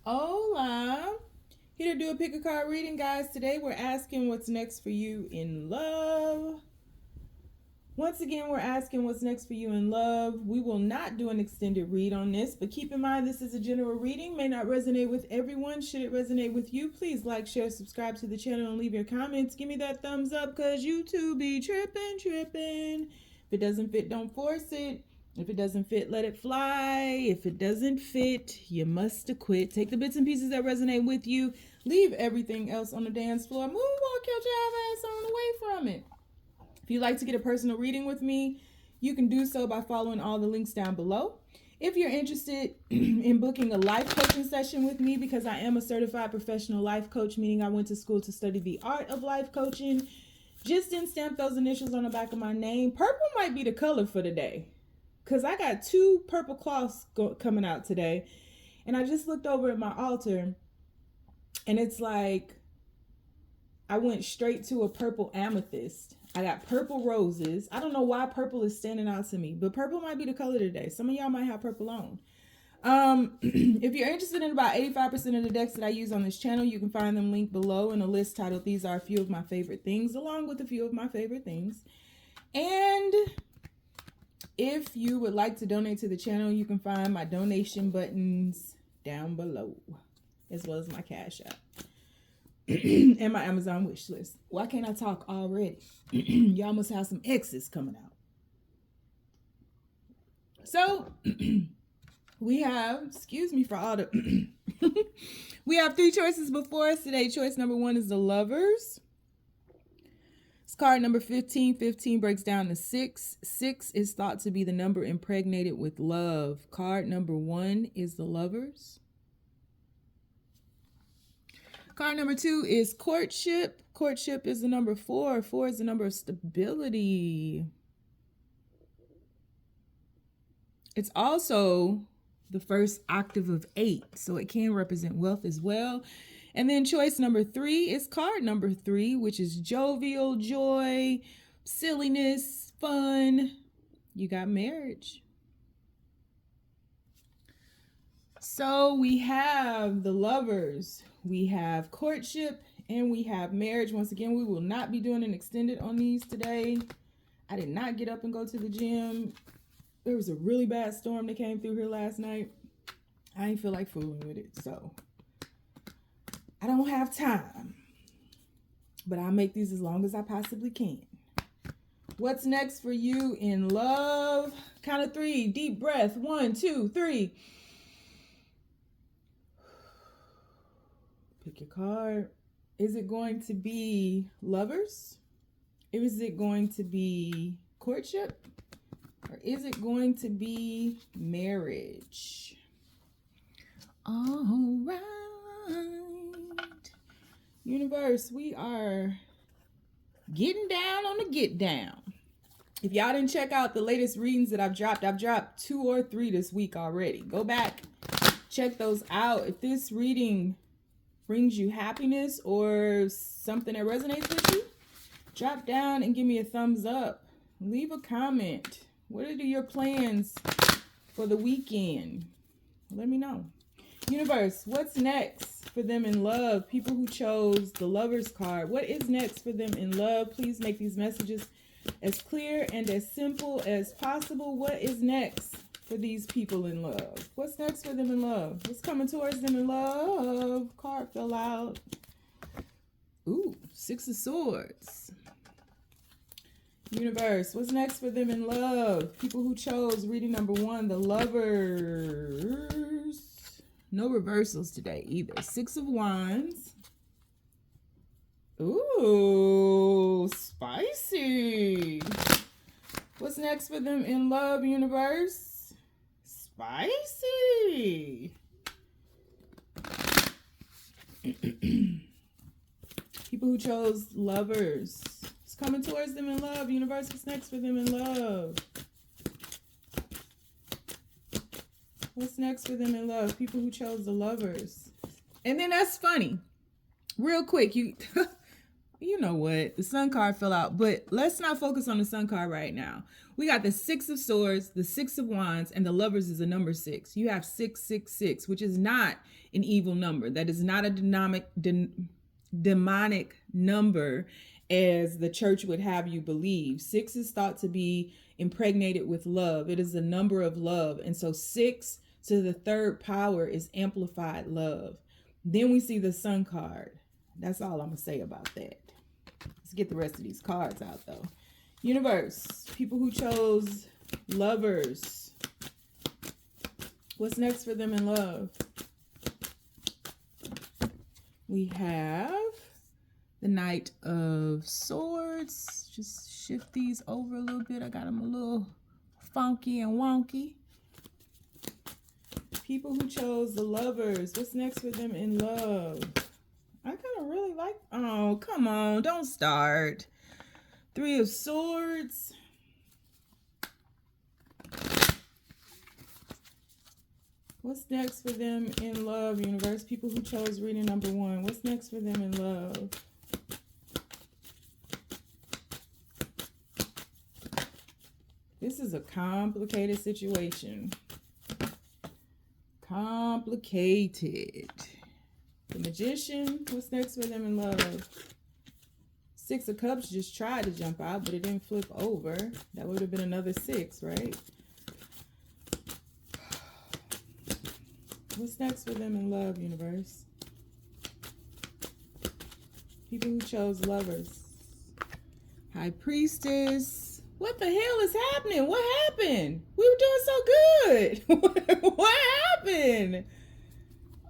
Hola. Here to do a pick a card reading, guys. Today we're asking what's next for you in love. Once again, we're asking what's next for you in love. We will not do an extended read on this, but keep in mind this is a general reading. May not resonate with everyone. Should it resonate with you, please like, share, subscribe to the channel, and leave your comments. Give me that thumbs up because YouTube be tripping. If it doesn't fit, don't force it. If it doesn't fit, let it fly. If it doesn't fit, you must quit. Take the bits and pieces that resonate with you. Leave everything else on the dance floor. Moonwalk your child ass on away from it. If you'd like to get a personal reading with me, you can do so by following all the links down below. If you're interested in booking a life coaching session with me, because I am a certified professional life coach, meaning I went to school to study the art of life coaching, just didn't stamp those initials on the back of my name. Purple might be the color for today, because I got 2 purple cloths coming out today. And I just looked over at my altar, and it's like I went straight to a purple amethyst. I got purple roses. I don't know why purple is standing out to me, but purple might be the color today. Some of y'all might have purple on. If you're interested in about 85% of the decks that I use on this channel, you can find them linked below in a list titled These Are a Few of My Favorite Things, along with a few of my favorite things. And if you would like to donate to the channel, you can find my donation buttons down below, as well as my Cash App and my Amazon wish list. Why can't I talk already? Y'all must have some X's coming out. So we have, excuse me for all the, we have 3 choices before us today. Choice number 1 is the Lovers. It's card number 15. 15 breaks down to 6. 6 is thought to be the number impregnated with love. Card number 1 is the Lovers. Card number 2 is Courtship. Courtship is the number 4. 4 is the number of stability. It's also the first octave of 8, so it can represent wealth as well. And then choice number 3 is card number 3, which is jovial, joy, silliness, fun. You got marriage. So we have the Lovers, we have Courtship, and we have marriage. Once again, we will not be doing an extended on these today. I did not get up and go to the gym. There was a really bad storm that came through here last night. I ain't feel like fooling with it, so I don't have time. But I'll make these as long as I possibly can. What's next for you in love? Count of 3, deep breath. 1, 2, 3. Pick your card. Is it going to be Lovers? Is it going to be Courtship? Or is it going to be marriage? All right. Universe, we are getting down on the get down. If y'all didn't check out the latest readings that I've dropped 2 or 3 this week already. Go back, check those out. If this reading brings you happiness or something that resonates with you, drop down and give me a thumbs up. Leave a comment. What are your plans for the weekend? Let me know. Universe, what's next for them in love? People who chose the Lovers card. What is next for them in love? Please make these messages as clear and as simple as possible. What is next for these people in love? What's next for them in love? What's coming towards them in love? Card fell out. Ooh, 6 of Swords. Universe, what's next for them in love? People who chose reading number 1, the Lovers. No reversals today either. 6 of Wands. Ooh, spicy. What's next for them in love, universe? Spicy. People who chose Lovers. It's coming towards them in love. Universe, what's next for them in love? What's next for them in love? People who chose the Lovers. And then that's funny. Real quick, you know what? The Sun card fell out, but let's not focus on the Sun card right now. We got the Six of Swords, the Six of Wands, and the Lovers is a number 6. You have 666, which is not an evil number. That is not a demonic number as the church would have you believe. 6 is thought to be impregnated with love. It is the number of love. And so 6 to the third power is amplified love. Then we see the Sun card. That's all I'm going to say about that. Let's get the rest of these cards out though. Universe, people who chose Lovers. What's next for them in love? We have the Knight of Swords. Just shift these over a little bit. I got them a little funky and wonky. People who chose the Lovers. What's next for them in love? I kind of really like... Oh, come on. Don't start. 3 of Swords. What's next for them in love, universe? People who chose reading number 1. What's next for them in love? This is a complicated situation. Complicated. The Magician. What's next for them in love? 6 of Cups just tried to jump out, but it didn't flip over. That would have been another 6, right? What's next for them in love, universe? People who chose Lovers. High Priestess. What the hell is happening? What happened? We were doing so good. What happened?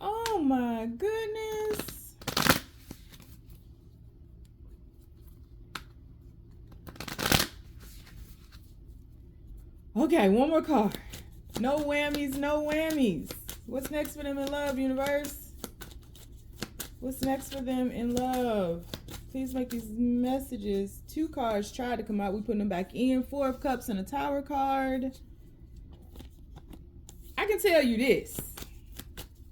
Oh my goodness. Okay, one more card. No whammies, no whammies. What's next for them in love, universe? What's next for them in love? Please make these messages. 2 cards tried to come out. We put them back in. 4 of Cups and a Tower card. I can tell you this.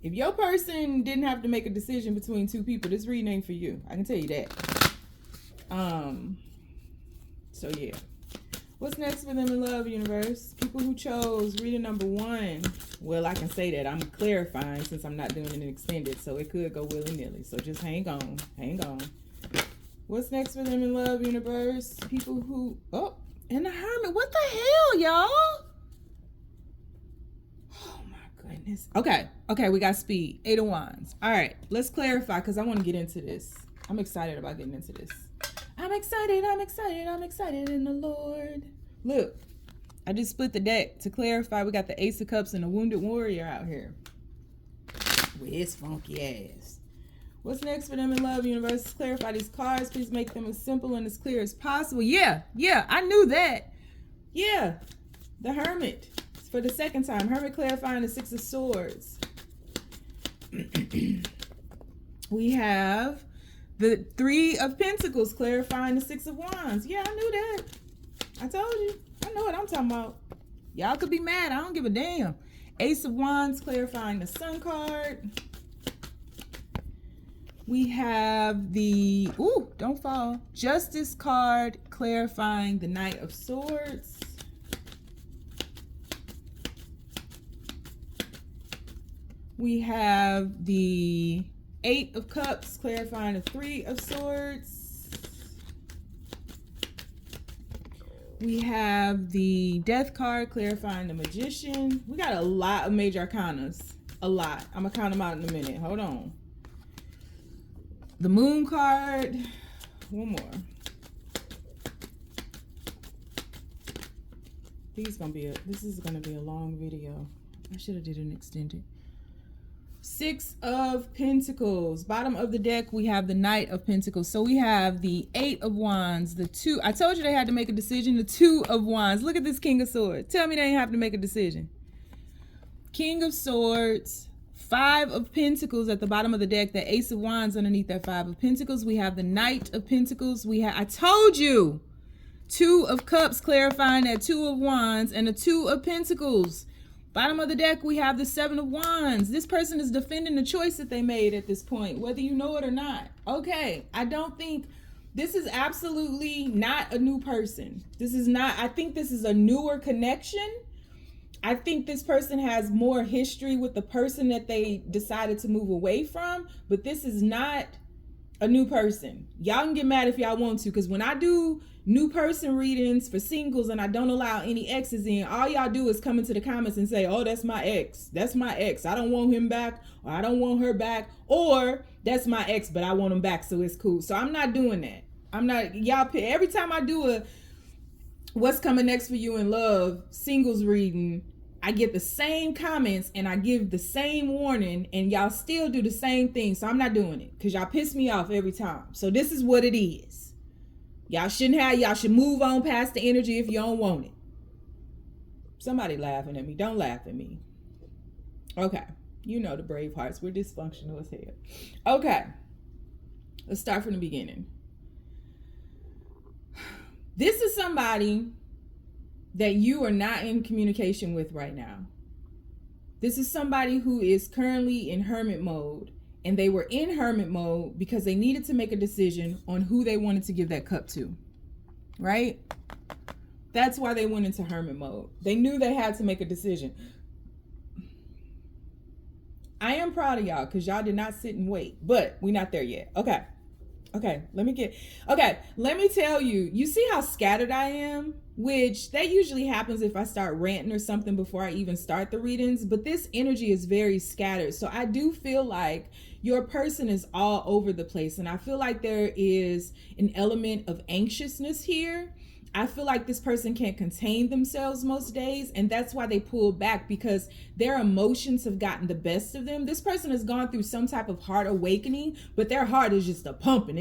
If your person didn't have to make a decision between 2 people, this reading ain't for you. I can tell you that. So yeah. What's next for them in love, universe? People who chose reading number 1. Well, I can say that. I'm clarifying since I'm not doing an extended, so it could go willy-nilly. So just hang on. Hang on. What's next for them in love, universe? People who... Oh, and the Hermit. What the hell, y'all? Oh, my goodness. Okay. Okay, we got speed. 8 of Wands. All right, let's clarify because I want to get into this. I'm excited about getting into this. I'm excited. I'm excited. I'm excited in the Lord. Look, I just split the deck to clarify. We got the Ace of Cups and the Wounded Warrior out here with his funky ass. What's next for them in love, universe? Clarify these cards. Please make them as simple and as clear as possible. Yeah, I knew that. Yeah, the Hermit. It's for the second time. Hermit clarifying the 6 of Swords. We have the 3 of Pentacles clarifying the 6 of Wands. Yeah, I knew that. I told you. I know what I'm talking about. Y'all could be mad. I don't give a damn. Ace of Wands clarifying the Sun card. We have the, ooh, don't fall, Justice card clarifying the Knight of Swords. We have the 8 of Cups clarifying the 3 of Swords. We have the Death card clarifying the Magician. We got a lot of major arcanas. A lot. I'm going to count them out in a minute. Hold on. The Moon card. One more. This is gonna be a long video. I should have did an extended. 6 of Pentacles. Bottom of the deck, we have the Knight of Pentacles. So we have the 8 of Wands, the 2. I told you they had to make a decision. The 2 of Wands. Look at this King of Swords. Tell me they ain't have to make a decision. King of Swords. 5 of Pentacles at the bottom of the deck. The Ace of Wands underneath that 5 of Pentacles. We have the Knight of Pentacles. I told you. 2 of Cups clarifying that 2 of Wands and the 2 of Pentacles. Bottom of the deck, we have the 7 of Wands. This person is defending the choice that they made at this point, whether you know it or not. Okay, I don't think This is absolutely not a new person. This is not, I think this is a newer connection. I think this person has more history with the person that they decided to move away from, but this is not a new person. Y'all can get mad if y'all want to, because when I do new person readings for singles and I don't allow any exes in, all y'all do is come into the comments and say, oh, that's my ex. That's my ex. I don't want him back, or I don't want her back, or that's my ex, but I want him back, so it's cool. So I'm not doing that. I'm not, y'all, every time I do a what's coming next for you in love singles reading, I get the same comments and I give the same warning, and y'all still do the same thing. So I'm not doing it, because y'all piss me off every time. So this is what it is. Y'all should move on past the energy if you don't want it. Somebody laughing at me. Don't laugh at me. Okay. You know the Bravehearts. We're dysfunctional as hell. Okay. Let's start from the beginning. This is somebody that you are not in communication with right now. This is somebody who is currently in hermit mode, and they were in hermit mode because they needed to make a decision on who they wanted to give that cup to, right? That's why they went into hermit mode. They knew they had to make a decision. I am proud of y'all because y'all did not sit and wait, but we're not there yet. Okay, let me tell you, you see how scattered I am? Which that usually happens if I start ranting or something before I even start the readings, but this energy is very scattered. So I do feel like your person is all over the place, and I feel like there is an element of anxiousness here. I feel like this person can't contain themselves most days, and that's why they pull back, because their emotions have gotten the best of them. This person has gone through some type of heart awakening, but their heart is just a pumping,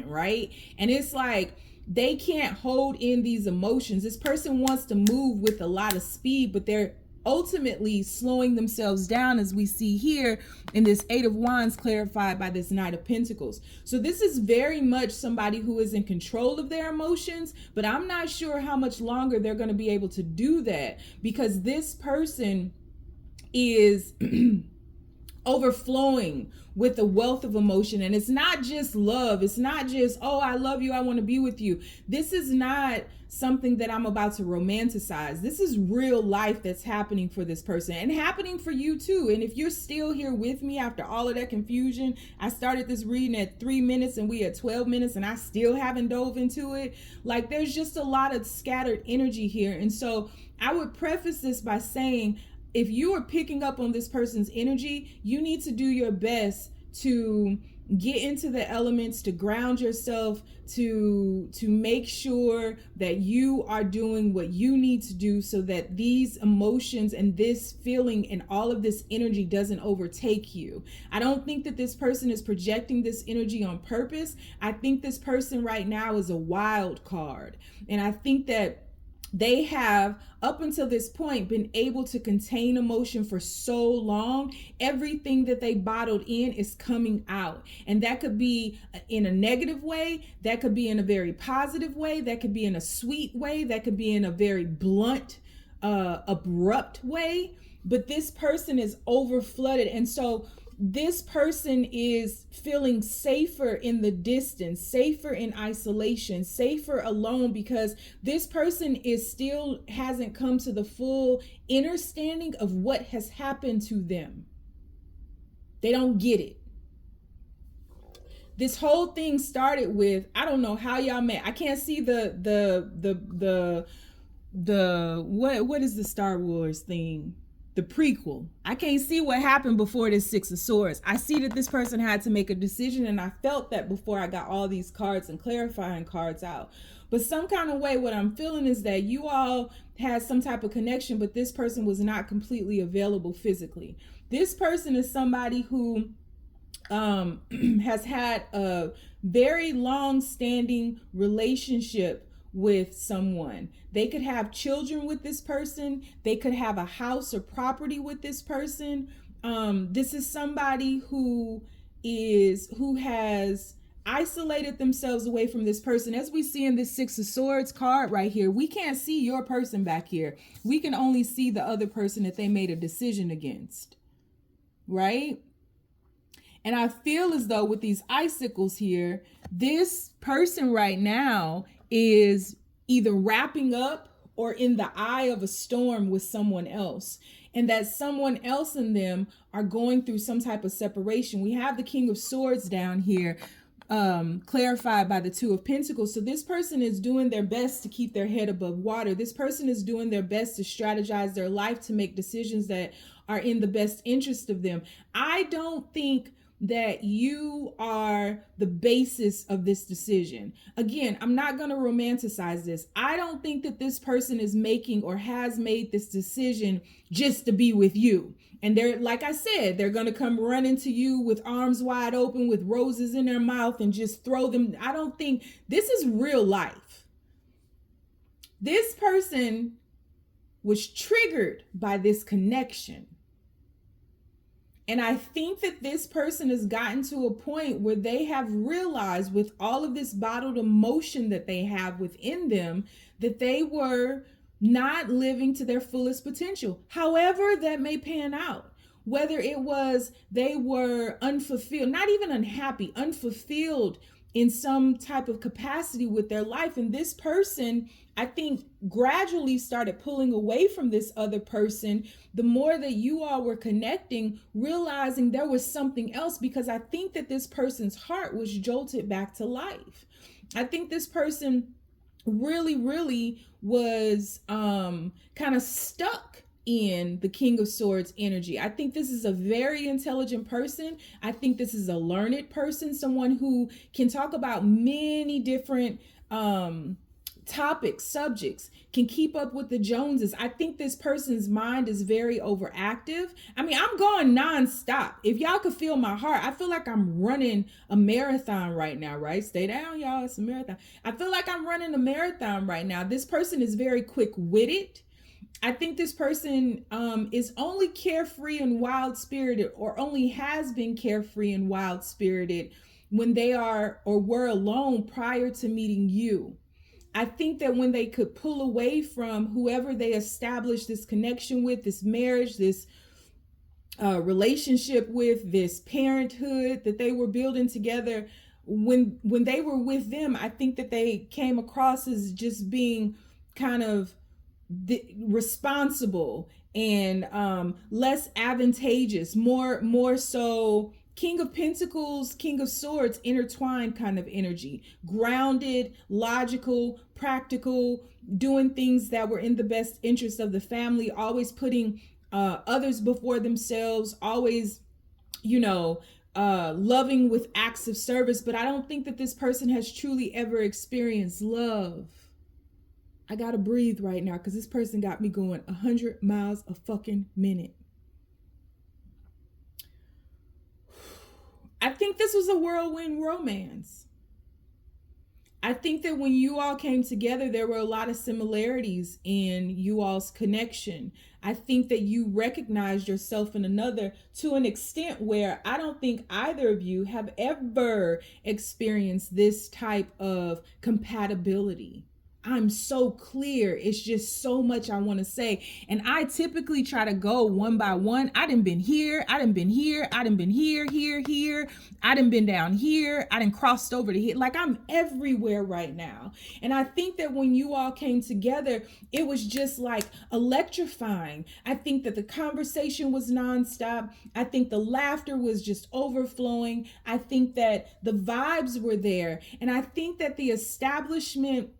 right? And it's like they can't hold in these emotions. This person wants to move with a lot of speed, but they're ultimately slowing themselves down, as we see here in this Eight of Wands clarified by this Knight of Pentacles. So this is very much somebody who is in control of their emotions, but I'm not sure how much longer they're going to be able to do that, because this person is overflowing with a wealth of emotion. And it's not just love. It's not just, oh, I love you, I want to be with you. This is not something that I'm about to romanticize. This is real life that's happening for this person, and happening for you too. And if you're still here with me after all of that confusion, I started this reading at 3 minutes and we at 12 minutes and I still haven't dove into it. Like, there's just a lot of scattered energy here. And so I would preface this by saying, if you are picking up on this person's energy, you need to do your best to get into the elements, to ground yourself, to make sure that you are doing what you need to do, so that these emotions and this feeling and all of this energy doesn't overtake you. I don't think that this person is projecting this energy on purpose. I think this person right now is a wild card. And I think that they have, up until this point, been able to contain emotion for so long. Everything that they bottled in is coming out. And that could be in a negative way. That could be in a very positive way. That could be in a sweet way. That could be in a very blunt, abrupt way. But this person is over flooded. And so this person is feeling safer in the distance, safer in isolation, safer alone, because this person is still hasn't come to the full understanding of what has happened to them. They don't get it. This whole thing started with, I don't know how y'all met. I can't see the what is the Star Wars thing? The prequel. I can't see what happened before this Six of Swords. I see that this person had to make a decision, and I felt that before I got all these cards and clarifying cards out. But some kind of way, what I'm feeling is that you all had some type of connection, but this person was not completely available physically. This person is somebody who has had a very long-standing relationship with someone. They could have children with this person. They could have a house or property with this person. This is somebody who has isolated themselves away from this person. As we see in this Six of Swords card right here, we can't see your person back here. We can only see the other person that they made a decision against, right? And I feel as though with these icicles here, this person right now is either wrapping up or in the eye of a storm with someone else. And that someone else and them are going through some type of separation. We have the King of Swords down here, clarified by the Two of Pentacles. So this person is doing their best to keep their head above water. This person is doing their best to strategize their life, to make decisions that are in the best interest of them. I don't think that you are the basis of this decision. Again, I'm not going to romanticize this. I don't think that this person is making or has made this decision just to be with you. And they're, like I said, they're going to come running to you with arms wide open, with roses in their mouth, and just throw them. I don't think this is real life. This person was triggered by this connection. And I think that this person has gotten to a point where they have realized, with all of this bottled emotion that they have within them, that they were not living to their fullest potential. However that may pan out, whether it was they were unfulfilled, not even unhappy, unfulfilled in some type of capacity with their life. And this person, I think, gradually started pulling away from this other person the more that you all were connecting, realizing there was something else, because I think that this person's heart was jolted back to life. I think this person really was kind of stuck in the King of Swords energy. I think this is a very intelligent person. I think this is a learned person, someone who can talk about many different topics, subjects, can keep up with the Joneses. I think this person's mind is very overactive. I mean, I'm going nonstop. If y'all could feel my heart, I feel like I'm running a marathon right now, right? Stay down, y'all. It's a marathon. I feel like I'm running a marathon right now. This person is very quick-witted. I think this person is only carefree and wild-spirited, or only has been carefree and wild-spirited when they are or were alone prior to meeting you. I think that when they could pull away from whoever they established this connection with, this marriage, this relationship with, this parenthood that they were building together, when they were with them, I think that they came across as just being kind of responsible and less advantageous, more so King of Pentacles, King of Swords, intertwined kind of energy, grounded, logical, practical, doing things that were in the best interest of the family, always putting others before themselves, always, loving with acts of service. But I don't think that this person has truly ever experienced love. I gotta breathe right now because this person got me going 100 miles a fucking minute. I think this was a whirlwind romance. I think that when you all came together, there were a lot of similarities in you all's connection. I think that you recognized yourself in another to an extent where I don't think either of you have ever experienced this type of compatibility. I'm so clear. It's just so much I want to say. And I typically try to go one by one. I done been here. I done been here. I done been here. I done been down here. I done crossed over to here. Like, I'm everywhere right now. And I think that when you all came together, it was just like electrifying. I think that the conversation was nonstop. I think the laughter was just overflowing. I think that the vibes were there. And I think that the establishment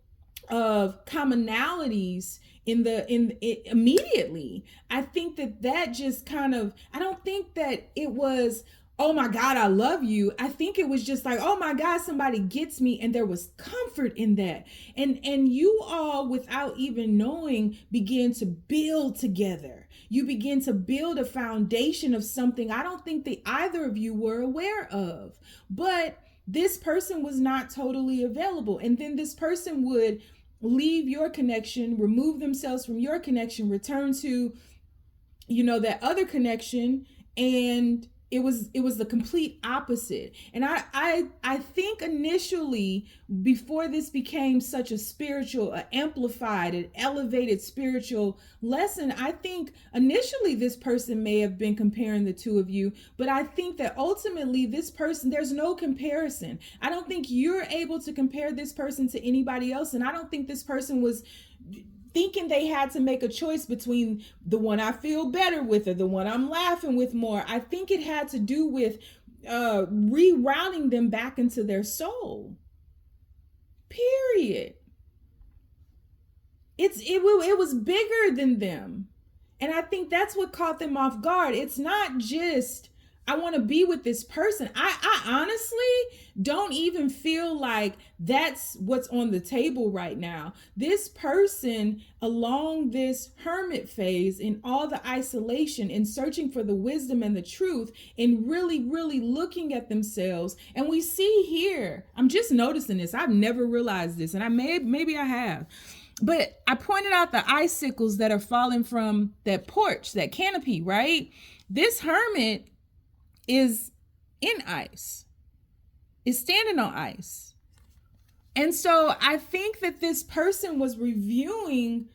of commonalities immediately, I think that just kind of, I don't think that it was, oh my God, I love you. I think it was just like, oh my God, somebody gets me. And there was comfort in that. And you all, without even knowing, began to build together. You begin to build a foundation of something I don't think that either of you were aware of. But this person was not totally available. And then this person would leave your connection, remove themselves from your connection, return to, that other connection, and it was the complete opposite. And I think initially, before this became such a spiritual, amplified and elevated spiritual lesson, I think initially this person may have been comparing the two of you, but I think that ultimately this person, there's no comparison. I don't think you're able to compare this person to anybody else, and I don't think this person was thinking they had to make a choice between the one I feel better with or the one I'm laughing with more. I think it had to do with rerouting them back into their soul. Period. It was bigger than them. And I think that's what caught them off guard. It's not just, I want to be with this person. I honestly don't even feel like that's what's on the table right now. This person, along this hermit phase, in all the isolation, in searching for the wisdom and the truth, in really, really looking at themselves. And we see here, I'm just noticing this. I've never realized this, and maybe I have. But I pointed out the icicles that are falling from that porch, that canopy, right? This hermit is in ice, is standing on ice. And so I think that this person was reviewing,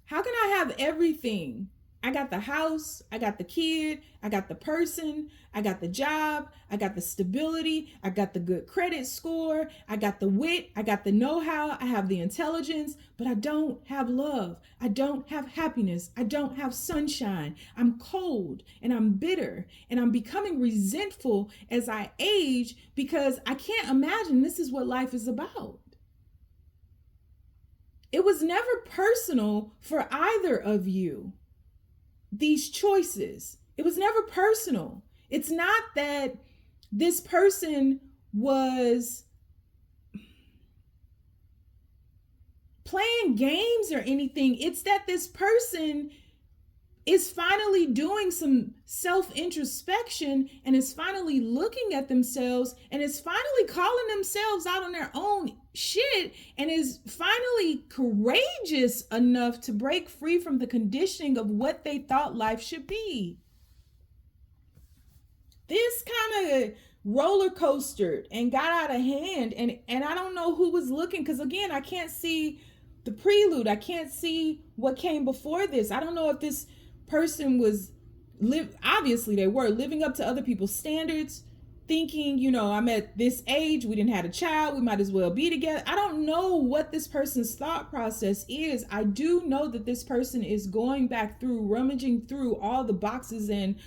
how can I have everything? I got the house, I got the kid, I got the person, I got the job, I got the stability, I got the good credit score, I got the wit, I got the know-how, I have the intelligence, but I don't have love. I don't have happiness. I don't have sunshine. I'm cold and I'm bitter and I'm becoming resentful as I age because I can't imagine this is what life is about. It was never personal for either of you. These choices, it was never personal. It's not that this person was playing games or anything. It's that this person is finally doing some self-introspection and is finally looking at themselves and is finally calling themselves out on their own shit and is finally courageous enough to break free from the conditioning of what they thought life should be. This kind of roller coastered and got out of hand, and I don't know who was looking, because again, I can't see the prelude. I can't see what came before this. I don't know if this person was obviously they were living up to other people's standards, thinking, you know, I'm at this age, we didn't have a child, we might as well be together. I don't know what this person's thought process is. I do know that this person is going back through, rummaging through all the boxes and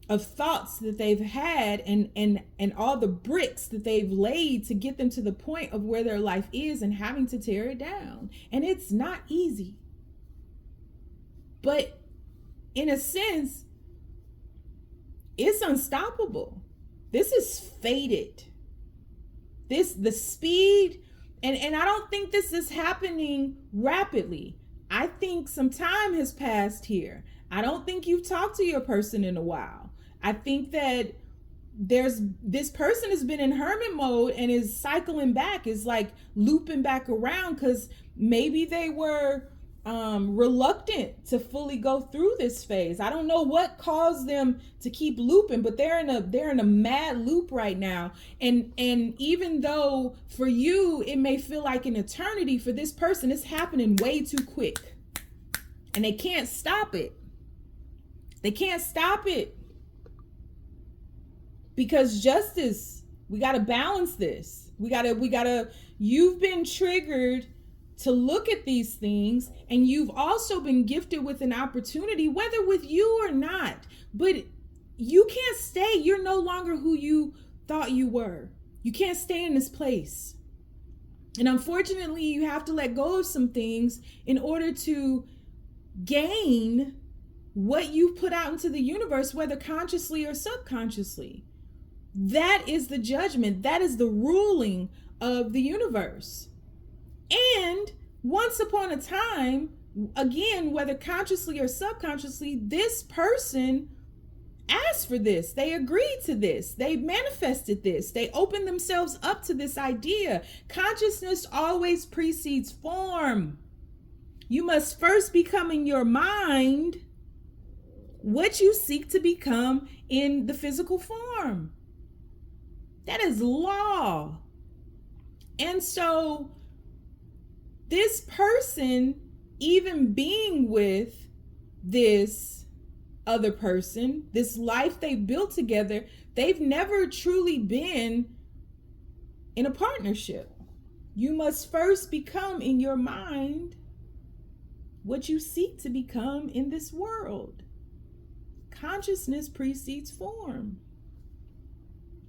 of thoughts that they've had and all the bricks that they've laid to get them to the point of where their life is and having to tear it down. And it's not easy. But in a sense, it's unstoppable. This is fated. The speed, and I don't think this is happening rapidly. I think some time has passed here. I don't think you've talked to your person in a while. I think that this person has been in hermit mode and is cycling back, is like looping back around because maybe they were reluctant to fully go through this phase. I don't know what caused them to keep looping, but they're in a mad loop right now. And even though for you it may feel like an eternity, for this person it's happening way too quick. And they can't stop it. They can't stop it. Because justice, we got to balance this. We got to, you've been triggered to look at these things, and you've also been gifted with an opportunity, whether with you or not, but you can't stay. You're no longer who you thought you were. You can't stay in this place. And unfortunately, you have to let go of some things in order to gain what you've put out into the universe, whether consciously or subconsciously. That is the judgment. That is the ruling of the universe. And once upon a time, again, whether consciously or subconsciously, this person asked for this. They agreed to this. They manifested this. They opened themselves up to this idea. Consciousness always precedes form. You must first become in your mind what you seek to become in the physical form. That is law. And so this person, even being with this other person, this life they built together, they've never truly been in a partnership. You must first become in your mind what you seek to become in this world. Consciousness precedes form.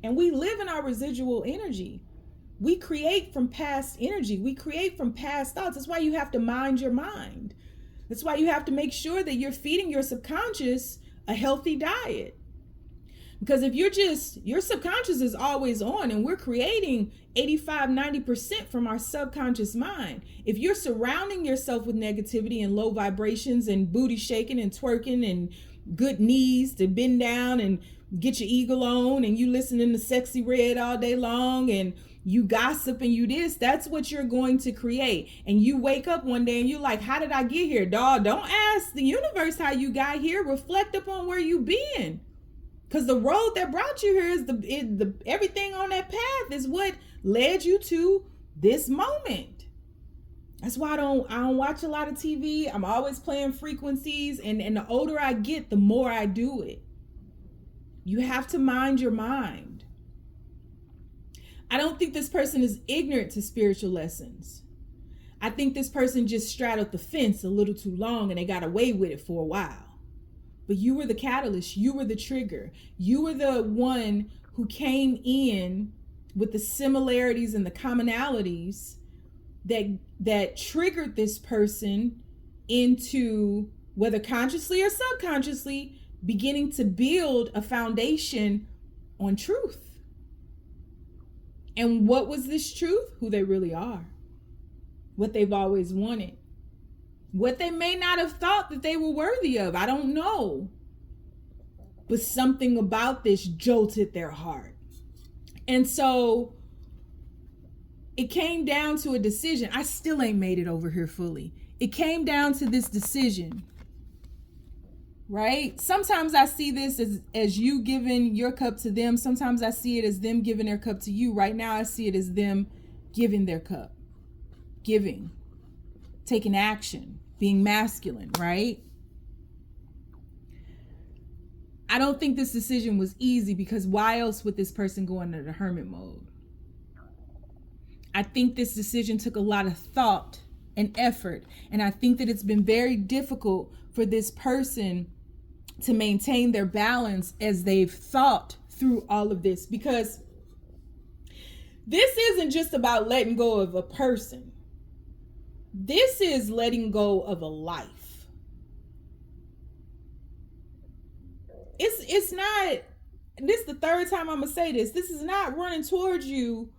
And we live in our residual energy. We create from past energy. We create from past thoughts. That's why you have to mind your mind. That's why you have to make sure that you're feeding your subconscious a healthy diet. Because if your subconscious is always on, and we're creating 85-90% from our subconscious mind. If you're surrounding yourself with negativity and low vibrations and booty shaking and twerking and good knees to bend down and get your eagle on, and you listening to Sexy Red all day long, and you gossip and you this, that's what you're going to create. And you wake up one day and you're like, how did I get here? Dog, don't ask the universe how you got here. Reflect upon where you've been. Because the road that brought you here is the everything on that path is what led you to this moment. That's why I don't watch a lot of TV. I'm always playing frequencies, and the older I get, the more I do it. You have to mind your mind. I don't think this person is ignorant to spiritual lessons. I think this person just straddled the fence a little too long and they got away with it for a while. But you were the catalyst. You were the trigger. You were the one who came in with the similarities and the commonalities that triggered this person into, whether consciously or subconsciously, beginning to build a foundation on truth. And what was this truth? Who they really are. What they've always wanted. What they may not have thought that they were worthy of. I don't know. But something about this jolted their heart. And so it came down to a decision. I still ain't made it over here fully. It came down to this decision. Right? Sometimes I see this as you giving your cup to them. Sometimes I see it as them giving their cup to you. Right now I see it as them giving their cup. Giving. Taking action. Being masculine, right? I don't think this decision was easy, because why else would this person go into the hermit mode? I think this decision took a lot of thought and effort. And I think that it's been very difficult for this person to maintain their balance as they've thought through all of this, because this isn't just about letting go of a person. This is letting go of a life. It's not, this is the third time I'm gonna say this. This is not running towards you,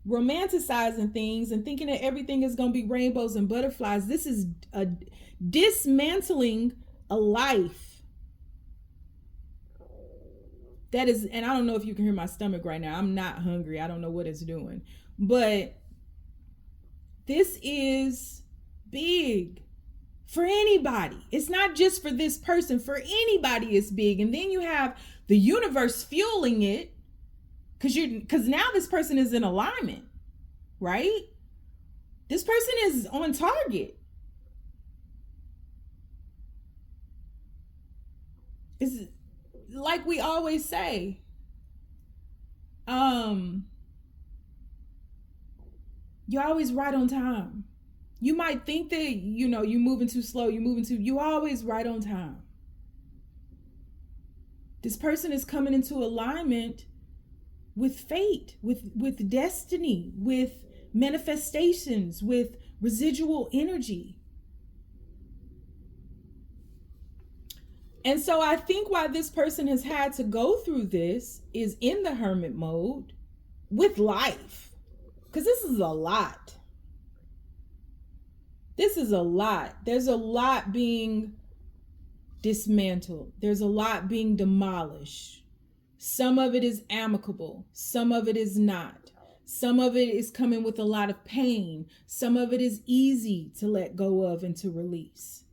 romanticizing things and thinking that everything is gonna be rainbows and butterflies. This is a dismantling a life that is, and I don't know if you can hear my stomach right now. I'm not hungry. I don't know what it's doing, but this is big for anybody. It's not just for this person. For anybody, it's big. And then you have the universe fueling it, because now this person is in alignment, right? This person is on target. It's like we always say, you're always right on time. You might think that, you're moving too slow, you always right on time. This person is coming into alignment with fate, with destiny, with manifestations, with residual energy. And so I think why this person has had to go through this is in the hermit mode with life. Because this is a lot. This is a lot. There's a lot being dismantled. There's a lot being demolished. Some of it is amicable. Some of it is not. Some of it is coming with a lot of pain. Some of it is easy to let go of and to release.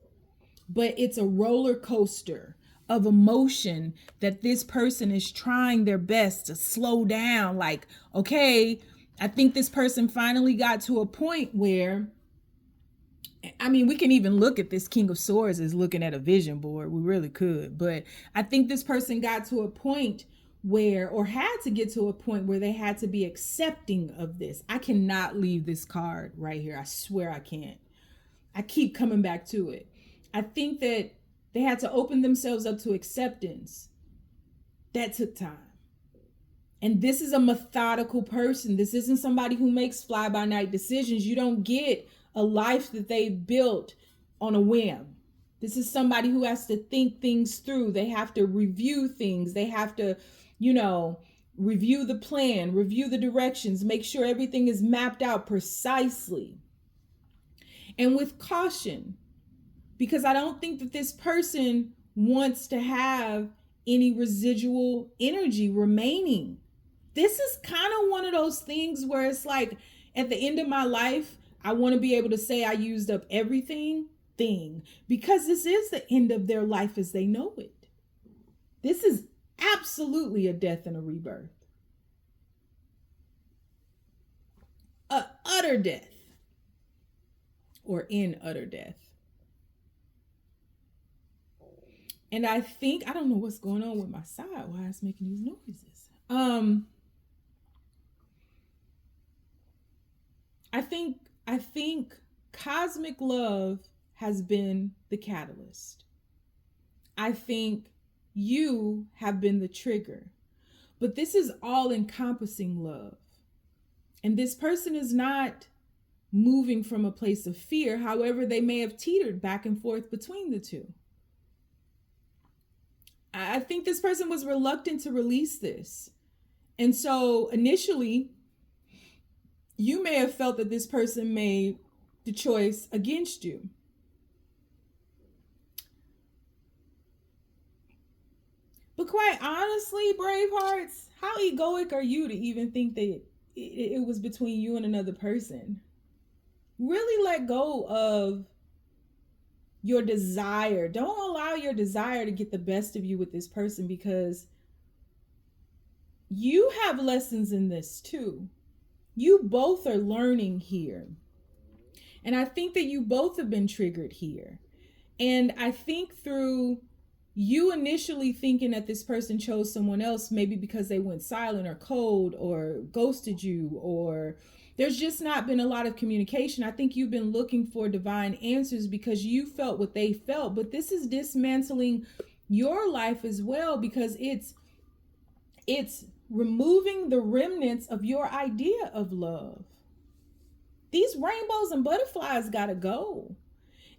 But it's a roller coaster of emotion that this person is trying their best to slow down. Like, okay, I think this person finally got to a point where, I mean, we can even look at this King of Swords as looking at a vision board. We really could. But I think this person got to a point where, or had to get to a point where they had to be accepting of this. I cannot leave this card right here. I swear I can't. I keep coming back to it. I think that they had to open themselves up to acceptance. That took time. And this is a methodical person. This isn't somebody who makes fly-by-night decisions. You don't get a life that they built on a whim. This is somebody who has to think things through. They have to review things. They have to, review the plan, review the directions, make sure everything is mapped out precisely. And with caution, because I don't think that this person wants to have any residual energy remaining. This is kind of one of those things where it's like, at the end of my life, I want to be able to say I used up everything, because this is the end of their life as they know it. This is absolutely a death and a rebirth. A utter death, or in utter death. And I don't know what's going on with my side, why it's making these noises. I think cosmic love has been the catalyst. I think you have been the trigger. But this is all encompassing love. And this person is not moving from a place of fear. However, they may have teetered back and forth between the two. I think this person was reluctant to release this. And so initially, you may have felt that this person made the choice against you. But quite honestly, Bravehearts, how egoic are you to even think that it was between you and another person? Really let go of your desire. Don't allow your desire to get the best of you with this person, because you have lessons in this too. You both are learning here. And I think that you both have been triggered here. And I think through you initially thinking that this person chose someone else, maybe because they went silent or cold or ghosted you, or there's just not been a lot of communication. I think you've been looking for divine answers because you felt what they felt. But this is dismantling your life as well, because it's removing the remnants of your idea of love. These rainbows and butterflies gotta go.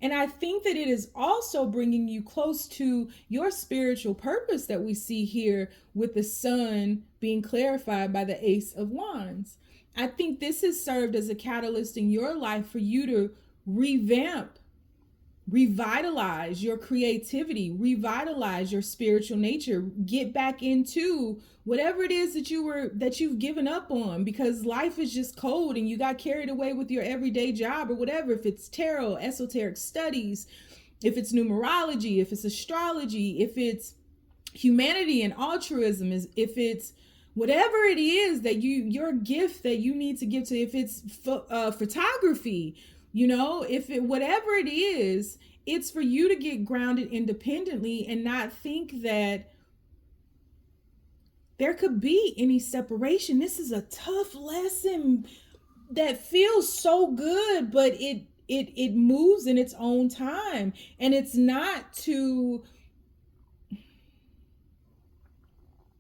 And I think that it is also bringing you close to your spiritual purpose that we see here with the sun being clarified by the Ace of Wands. I think this has served as a catalyst in your life for you to revamp, revitalize your creativity, revitalize your spiritual nature, get back into whatever it is that you've given up on, because life is just cold and you got carried away with your everyday job or whatever. If it's tarot, esoteric studies, if it's numerology, if it's astrology, if it's humanity and altruism, if it's whatever it is that your gift that you need to give to, if it's photography, whatever it is, it's for you to get grounded independently and not think that there could be any separation. This is a tough lesson that feels so good, but it moves in its own time. And it's not to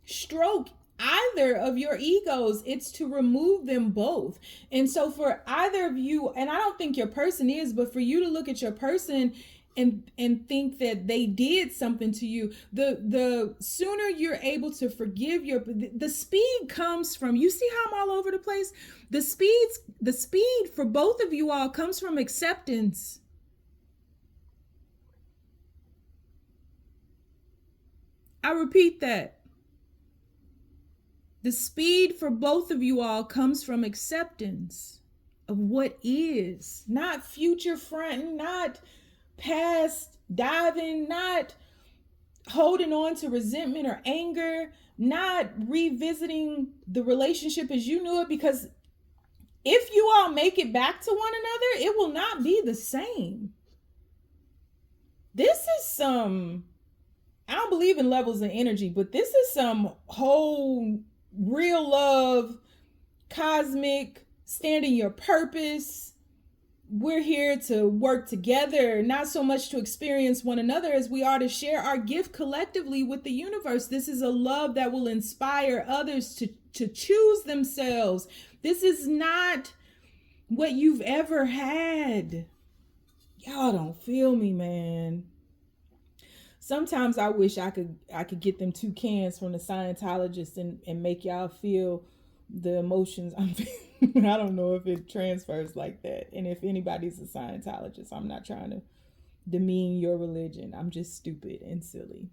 stroke either of your egos, it's to remove them both. And so for either of you, and I don't think your person is, but for you to look at your person and think that they did something to you, the sooner you're able to forgive the speed comes from, you see how I'm all over the place? The speed for both of you all comes from acceptance. I repeat that. The speed for both of you all comes from acceptance of what is, not future fronting, not past diving, not holding on to resentment or anger, not revisiting the relationship as you knew it, because if you all make it back to one another, it will not be the same. This is some, I don't believe in levels of energy, but this is some whole real love, cosmic, stand in your purpose. We're here to work together, not so much to experience one another as we are to share our gift collectively with the universe. This is a love that will inspire others to choose themselves. This is not what you've ever had. Y'all don't feel me, man. Sometimes I wish I could get them 2 cans from the Scientologist and make y'all feel the emotions I'm feeling. I don't know if it transfers like that. And if anybody's a Scientologist, I'm not trying to demean your religion. I'm just stupid and silly.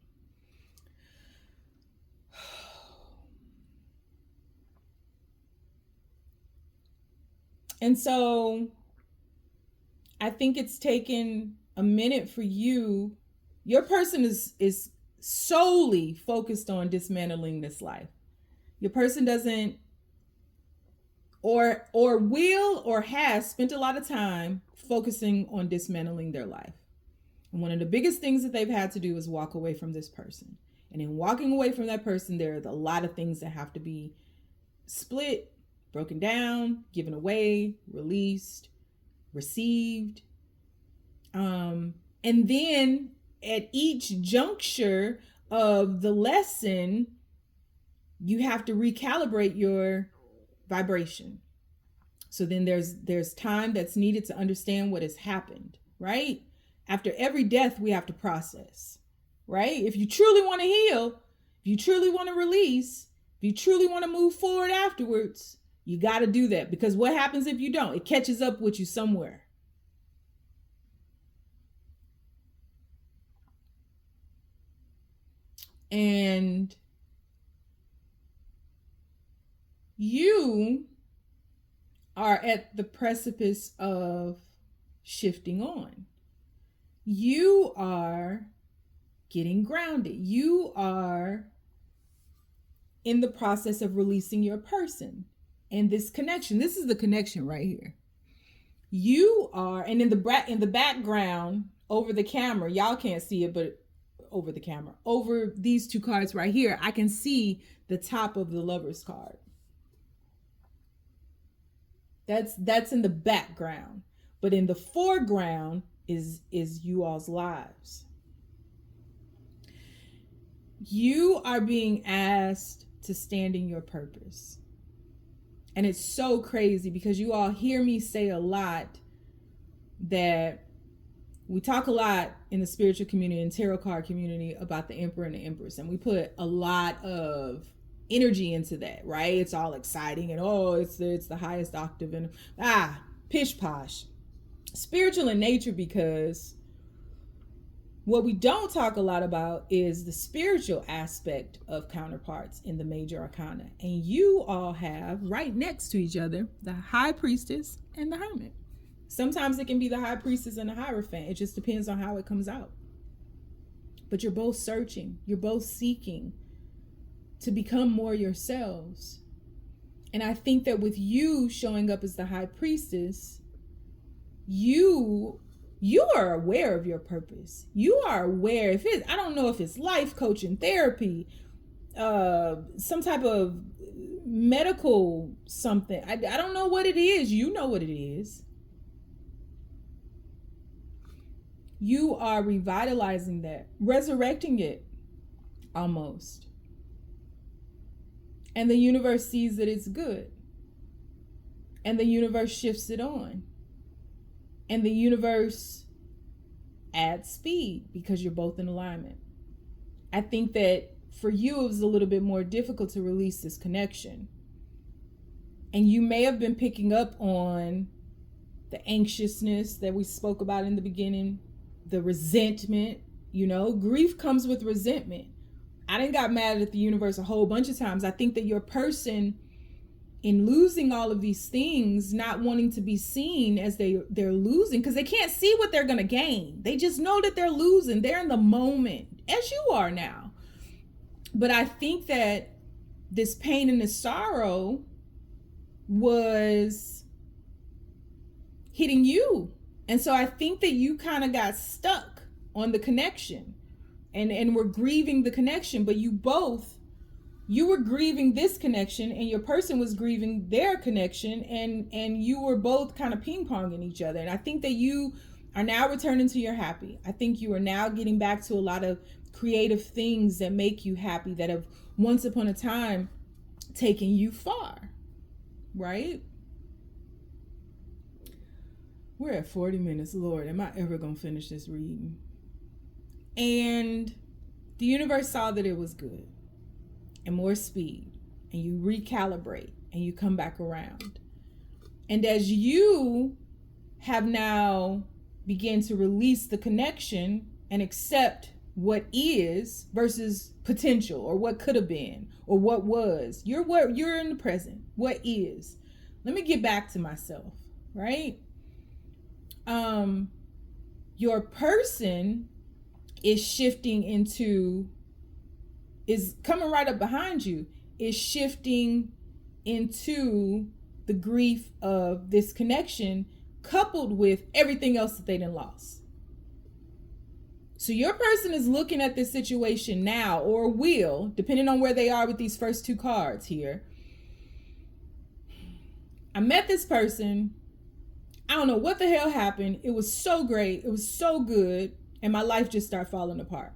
And so I think it's taken a minute for you. Your person is solely focused on dismantling this life. Your person doesn't or will or has spent a lot of time focusing on dismantling their life. And one of the biggest things that they've had to do is walk away from this person. And in walking away from that person, there are a lot of things that have to be split, broken down, given away, released, received. And then at each juncture of the lesson, you have to recalibrate your vibration. So then there's time that's needed to understand what has happened, right? After every death, we have to process, right? If you truly want to heal, if you truly want to release, if you truly want to move forward afterwards, you got to do that, because what happens if you don't? It catches up with you somewhere. And you are at the precipice of shifting on. You are getting grounded. You are in the process of releasing your person and this connection. This is the connection right here. You are, and in the background over the camera, y'all can't see it, but over the camera, over these 2 cards right here, I can see the top of the Lover's card. That's in the background, but in the foreground is you all's lives. You are being asked to stand in your purpose. And it's so crazy because you all hear me say a lot that we talk a lot in the spiritual community and tarot card community about the Emperor and the Empress. And we put a lot of energy into that, right? It's all exciting and it's the highest octave and pish posh. Spiritual in nature, because what we don't talk a lot about is the spiritual aspect of counterparts in the major arcana. And you all have right next to each other the High Priestess and the Hermit. Sometimes it can be the High Priestess and the Hierophant. It just depends on how it comes out. But you're both searching. You're both seeking to become more yourselves. And I think that with you showing up as the High Priestess, you are aware of your purpose. You are aware if it, I don't know if it's life coaching, therapy, some type of medical something. I don't know what it is. You know what it is. You are revitalizing that, resurrecting it almost. And the universe sees that it's good. And the universe shifts it on. And the universe adds speed because you're both in alignment. I think that for you, it was a little bit more difficult to release this connection. And you may have been picking up on the anxiousness that we spoke about in the beginning, the resentment. Grief comes with resentment. I done got mad at the universe a whole bunch of times. I think that your person, in losing all of these things, not wanting to be seen as they're losing, because they can't see what they're going to gain. They just know that they're losing. They're in the moment. as you are now. But I think that this pain and this sorrow was hitting you. And so I think that you kind of got stuck on the connection and were grieving the connection, but you were grieving this connection and your person was grieving their connection, and you were both kind of ping-ponging each other. And I think that you are now returning to your happy. I think you are now getting back to a lot of creative things that make you happy, that have once upon a time taken you far, right? We're at 40 minutes. Lord, am I ever going to finish this reading? And the universe saw that it was good, and more speed, and you recalibrate and you come back around. And as you have now began to release the connection and accept what is versus potential, or what could have been, or what was, you're in the present, what is. Let me get back to myself, right? Your person is shifting into, is coming right up behind you, is shifting into the grief of this connection, coupled with everything else that they done lost. So your person is looking at this situation now, or will, depending on where they are with these first two cards here. I met this person. I don't know what the hell happened. It was so great. It was so good. And my life just started falling apart.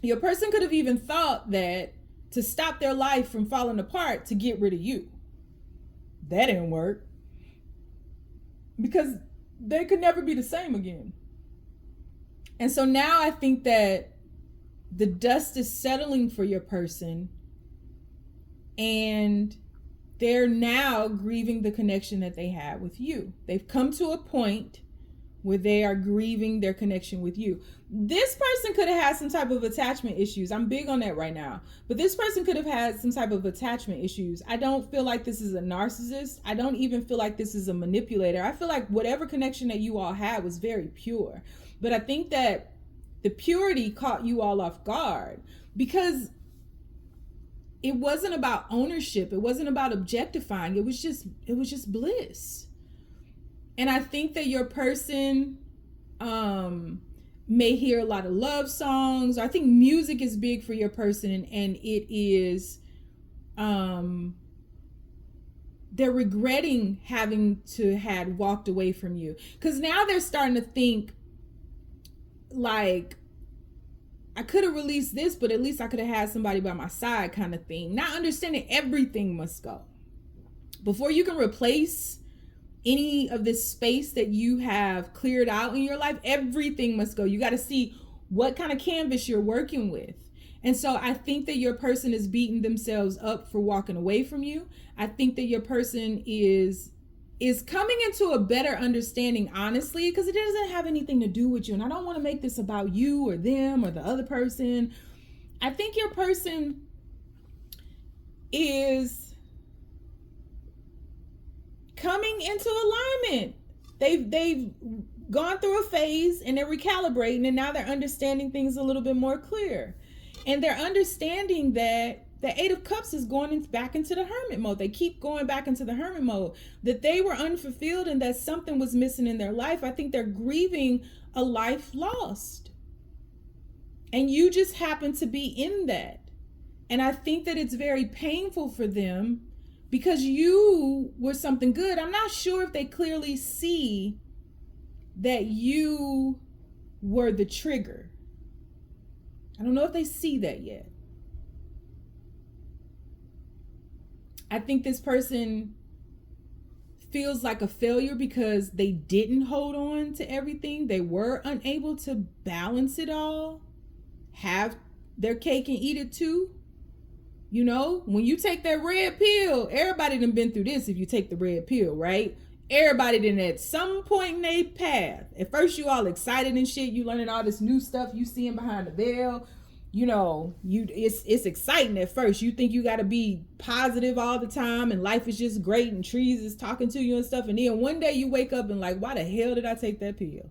Your person could have even thought that to stop their life from falling apart, to get rid of you. That didn't work, because they could never be the same again. And so now I think that the dust is settling for your person, and they're now grieving the connection that they had with you. They've come to a point where they are grieving their connection with you. This person could have had some type of attachment issues. I'm big on that right now. But this person could have had some type of attachment issues. I don't feel like this is a narcissist. I don't even feel like this is a manipulator. I feel like whatever connection that you all had was very pure. But I think that the purity caught you all off guard, because it wasn't about ownership. It wasn't about objectifying. It was just bliss. And I think that your person may hear a lot of love songs. I think music is big for your person, and it is, they're regretting having to had walked away from you, because now they're starting to think like, I could have released this, but at least I could have had somebody by my side, kind of thing. Not understanding everything must go before you can replace any of this space that you have cleared out in your life. Everything must go. You got to see what kind of canvas you're working with. And so I think that your person is beating themselves up for walking away from you. I think that your person is coming into a better understanding, honestly, because it doesn't have anything to do with you. And I don't want to make this about you or them or the other person. I think your person is coming into alignment. They've gone through a phase and they're recalibrating, and now they're understanding things a little bit more clear. And they're understanding that the Eight of Cups is going back into the hermit mode. They keep going back into the hermit mode, that they were unfulfilled and that something was missing in their life. I think they're grieving a life lost. And you just happen to be in that. And I think that it's very painful for them, because you were something good. I'm not sure if they clearly see that you were the trigger. I don't know if they see that yet. I think this person feels like a failure because they didn't hold on to everything. They were unable to balance it all, have their cake and eat it too. You know, when you take that red pill, everybody done been through this. If you take the red pill, right? Everybody done at some point in their path. At first you all excited and shit. You learning all this new stuff. You seeing behind the veil. You know, it's exciting at first. You think you got to be positive all the time and life is just great and trees is talking to you and stuff. And then one day you wake up and like, why the hell did I take that pill?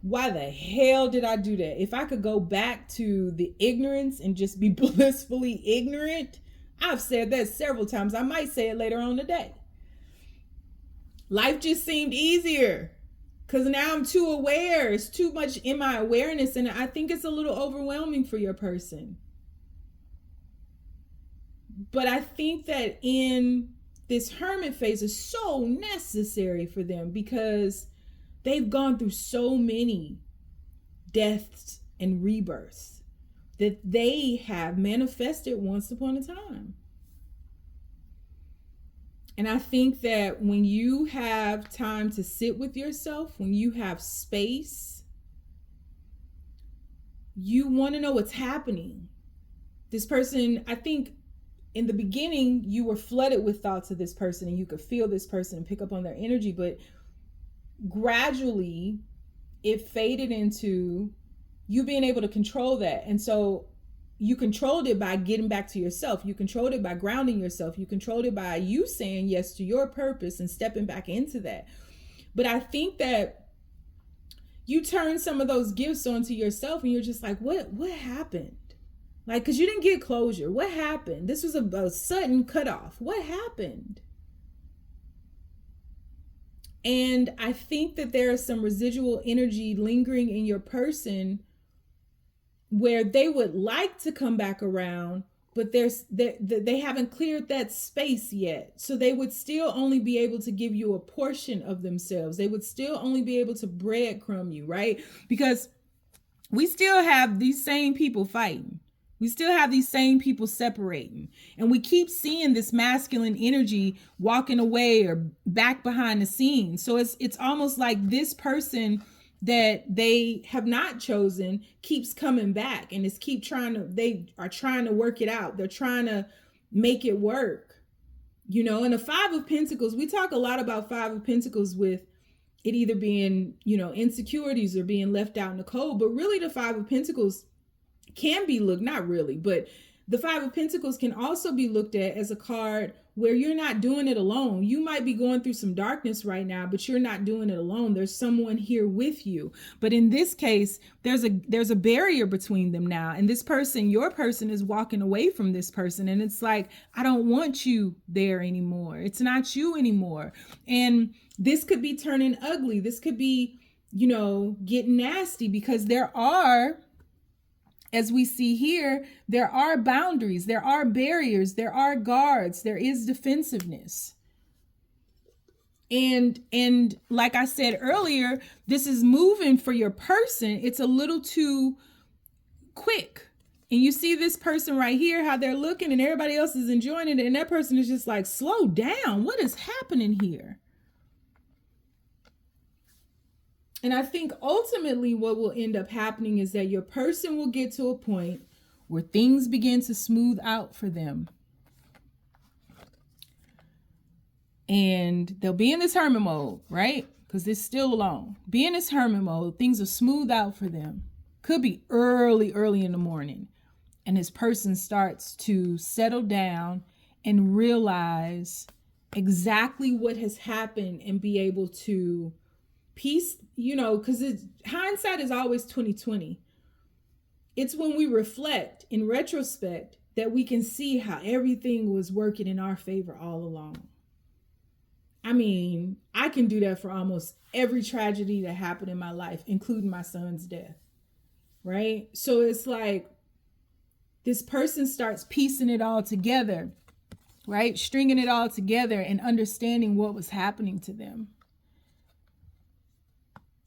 why the hell did I do that? If I could go back to the ignorance and just be blissfully ignorant, I've said that several times. I might say it later on today. Life just seemed easier because now I'm too aware. It's too much in my awareness, and I think it's a little overwhelming for your person. But I think that in this hermit phase is so necessary for them because they've gone through so many deaths and rebirths that they have manifested once upon a time. And I think that when you have time to sit with yourself, when you have space, you want to know what's happening. This person, I think in the beginning, you were flooded with thoughts of this person and you could feel this person and pick up on their energy, but gradually it faded into you being able to control that. And so you controlled it by getting back to yourself. You controlled it by grounding yourself. You controlled it by you saying yes to your purpose and stepping back into that. But I think that you turn some of those gifts onto yourself and you're just like, what happened? Like, because you didn't get closure. What happened? This was a sudden cutoff. What happened? And I think that there is some residual energy lingering in your person where they would like to come back around, but they haven't cleared that space yet. So they would still only be able to give you a portion of themselves. They would still only be able to breadcrumb you, right? Because we still have these same people fighting. We still have these same people separating. And we keep seeing this masculine energy walking away or back behind the scenes. So it's almost like this person that they have not chosen keeps coming back and they are trying to work it out. They're trying to make it work. You know, and the Five of Pentacles, we talk a lot about Five of Pentacles with it either being, insecurities or being left out in the cold. But really the Five of Pentacles can be looked, not really, but the Five of Pentacles can also be looked at as a card where you're not doing it alone. You might be going through some darkness right now, but you're not doing it alone. There's someone here with you. But in this case, there's a barrier between them now. And this person, your person, is walking away from this person. And it's like, I don't want you there anymore. It's not you anymore. And this could be turning ugly. This could be, getting nasty because there are, as we see here, there are boundaries, there are barriers, there are guards, there is defensiveness. And like I said earlier, this is moving for your person. It's a little too quick. And you see this person right here, how they're looking and everybody else is enjoying it. And that person is just like, slow down. What is happening here? And I think ultimately what will end up happening is that your person will get to a point where things begin to smooth out for them. And they'll be in this hermit mode, right? Because they're still alone. Be in this hermit mode. Things will smooth out for them. Could be early in the morning. And this person starts to settle down and realize exactly what has happened and be able to peace, because hindsight is always 20/20. It's when we reflect in retrospect that we can see how everything was working in our favor all along. I mean, I can do that for almost every tragedy that happened in my life, including my son's death, right? So it's like this person starts piecing it all together, right? Stringing it all together and understanding what was happening to them.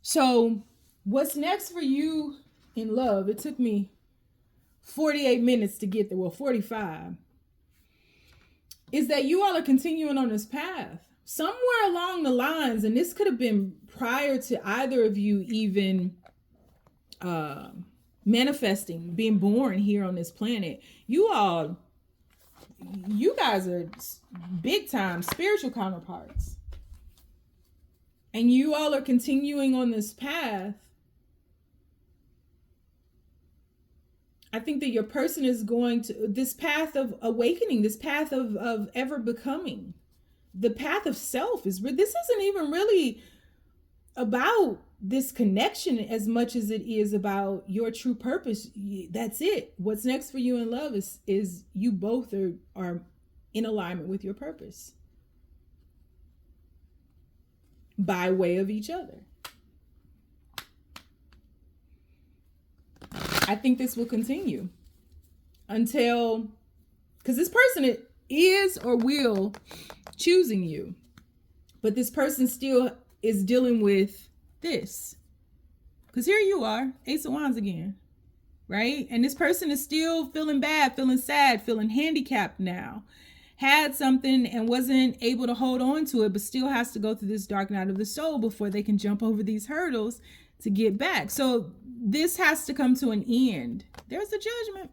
So what's next for you in love? It took me 48 minutes to get there. Well, 45. Is that you all are continuing on this path. Somewhere along the lines, and this could have been prior to either of you even manifesting, being born here on this planet. You guys are big time spiritual counterparts. And you all are continuing on this path. I think that your person is going to, this path of awakening, this path of ever becoming. The path of self this isn't even really about this connection as much as it is about your true purpose. That's it. What's next for you in love is you both are in alignment with your purpose by way of each other. I think this will continue until, because this person is or will choosing you, but this person still is dealing with this. Because here you are, Ace of Wands again, right? And this person is still feeling bad, feeling sad, feeling handicapped now. Had something and wasn't able to hold on to it, but still has to go through this dark night of the soul before they can jump over these hurdles to get back. So this has to come to an end. There's a judgment.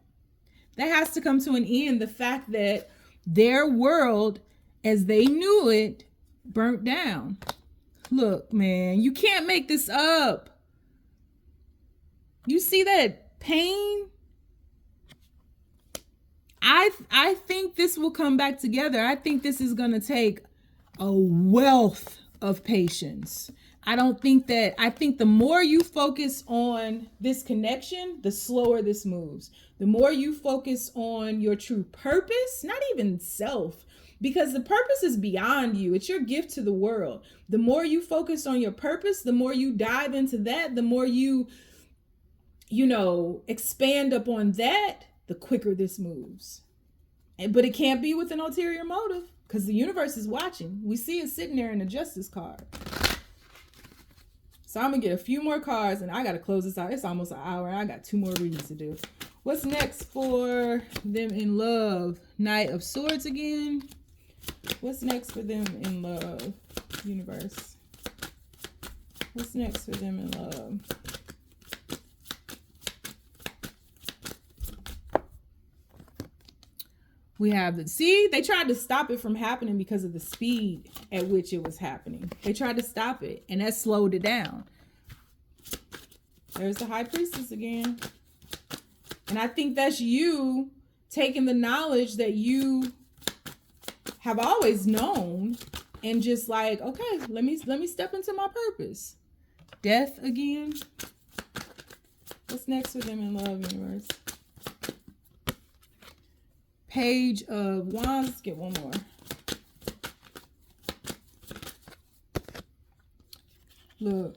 That has to come to an end. The fact that their world, as they knew it, burnt down. Look, man, you can't make this up. You see that pain? I think this will come back together. I think this is going to take a wealth of patience. I think the more you focus on this connection, the slower this moves. The more you focus on your true purpose, not even self, because the purpose is beyond you. It's your gift to the world. The more you focus on your purpose, the more you dive into that, the more you expand upon that, the quicker this moves. But it can't be with an ulterior motive, because the universe is watching. We see it sitting there in the Justice card. So I'm going to get a few more cards, and I got to close this out. It's almost an hour, and I got 2 more readings to do. What's next for them in love? Knight of Swords again. What's next for them in love? Universe. What's next for them in love? We have they tried to stop it from happening because of the speed at which it was happening. They tried to stop it, and that slowed it down. There's the High Priestess again. And I think that's you taking the knowledge that you have always known and just like, okay, let me step into my purpose. Death again. What's next for them in love, universe? Page of Wands. Let's get one more. Look,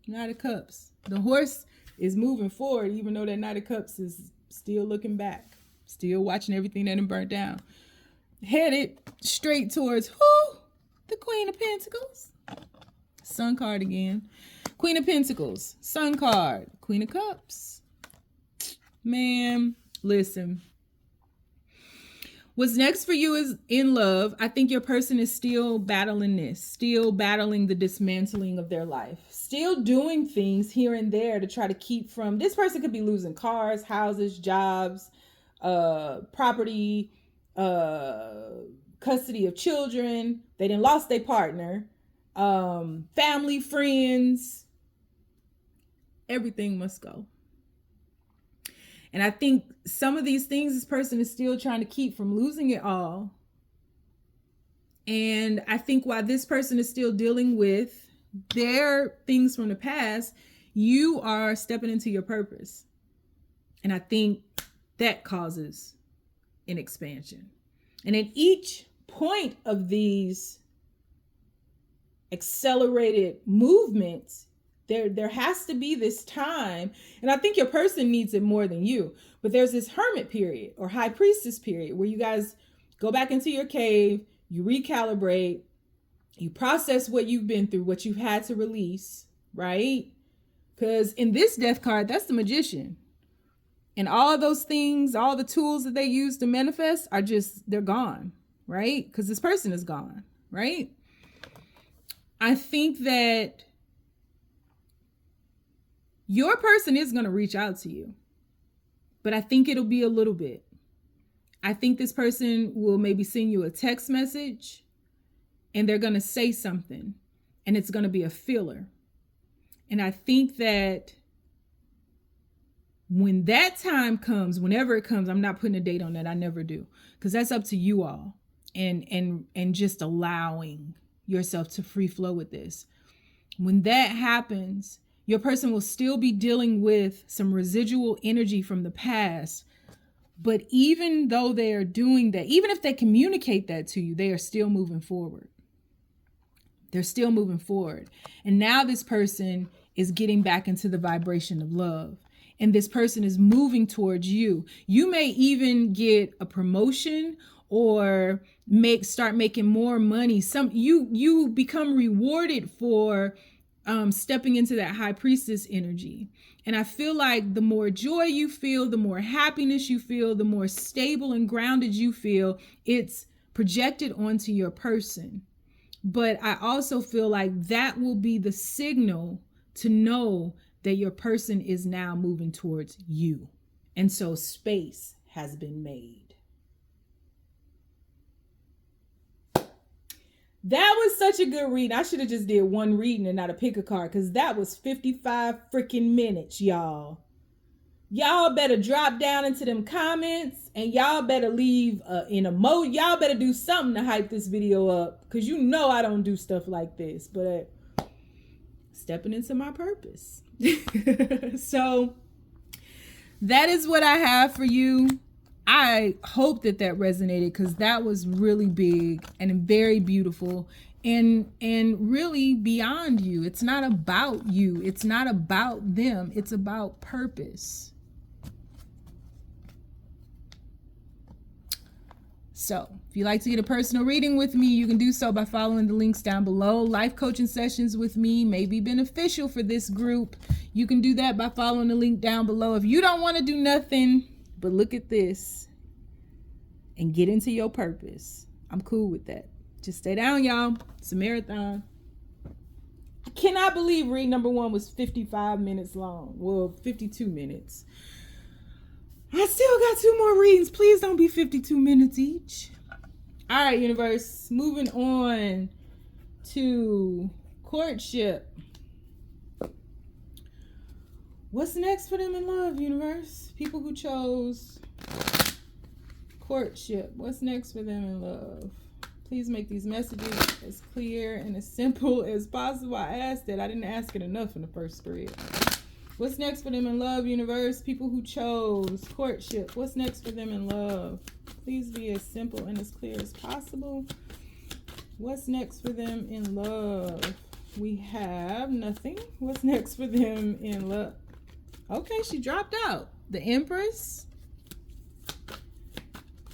Knight of Cups. The horse is moving forward, even though that Knight of Cups is still looking back, still watching everything that done burnt down. Headed straight towards the Queen of Pentacles. Sun card again. Queen of Pentacles. Sun card. Queen of Cups. Man, listen. What's next for you is in love. I think your person is still battling this, still battling the dismantling of their life, still doing things here and there to try to keep from. This person could be losing cars, houses, jobs, property, custody of children. They done lost their partner, family, friends. Everything must go. And I think some of these things this person is still trying to keep from losing it all. And I think while this person is still dealing with their things from the past, you are stepping into your purpose. And I think that causes an expansion. And at each point of these accelerated movements, there has to be this time, and I think your person needs it more than you, but there's this hermit period or high priestess period where you guys go back into your cave, you recalibrate, you process what you've been through, what you've had to release, right? Because in this death card, that's the magician. And all of those things, all the tools that they use to manifest are they're gone, right? Because this person is gone, right? I think that your person is going to reach out to you, but I think it'll be a little bit. I think this person will maybe send you a text message and they're going to say something and it's going to be a filler. And I think that when that time comes, whenever it comes, I'm not putting a date on that. I never do, because that's up to you all and just allowing yourself to free flow with this. When that happens, your person will still be dealing with some residual energy from the past. But even though they are doing that, even if they communicate that to you, they are still moving forward. They're still moving forward. And now this person is getting back into the vibration of love. And this person is moving towards you. You may even get a promotion or start making more money. You become rewarded for stepping into that high priestess energy. And I feel like the more joy you feel, the more happiness you feel, the more stable and grounded you feel, it's projected onto your person. But I also feel like that will be the signal to know that your person is now moving towards you. And so space has been made. That was such a good reading. I should have just did one reading and not a pick a card, because that was 55 freaking minutes, y'all. Y'all better drop down into them comments and y'all better leave in emoji. Y'all better do something to hype this video up, because you know I don't do stuff like this, but stepping into my purpose. So that is what I have for you. I hope that resonated, because that was really big and very beautiful and really beyond you. It's not about you. It's not about them. It's about purpose. So if you'd like to get a personal reading with me, you can do so by following the links down below. Life coaching sessions with me may be beneficial for this group. You can do that by following the link down below. If you don't want to do nothing but look at this and get into your purpose, I'm cool with that. Just stay down, y'all. It's a marathon. I cannot believe read number 1 was 55 minutes long. Well, 52 minutes. I still got 2 more readings. Please don't be 52 minutes each. All right, universe. Moving on to courtship. What's next for them in love, universe? People who chose courtship. What's next for them in love? Please make these messages as clear and as simple as possible. I asked it. I didn't ask it enough in the first spread. What's next for them in love, universe? People who chose courtship. What's next for them in love? Please be as simple and as clear as possible. What's next for them in love? We have nothing. What's next for them in love? Okay, she dropped out. The Empress.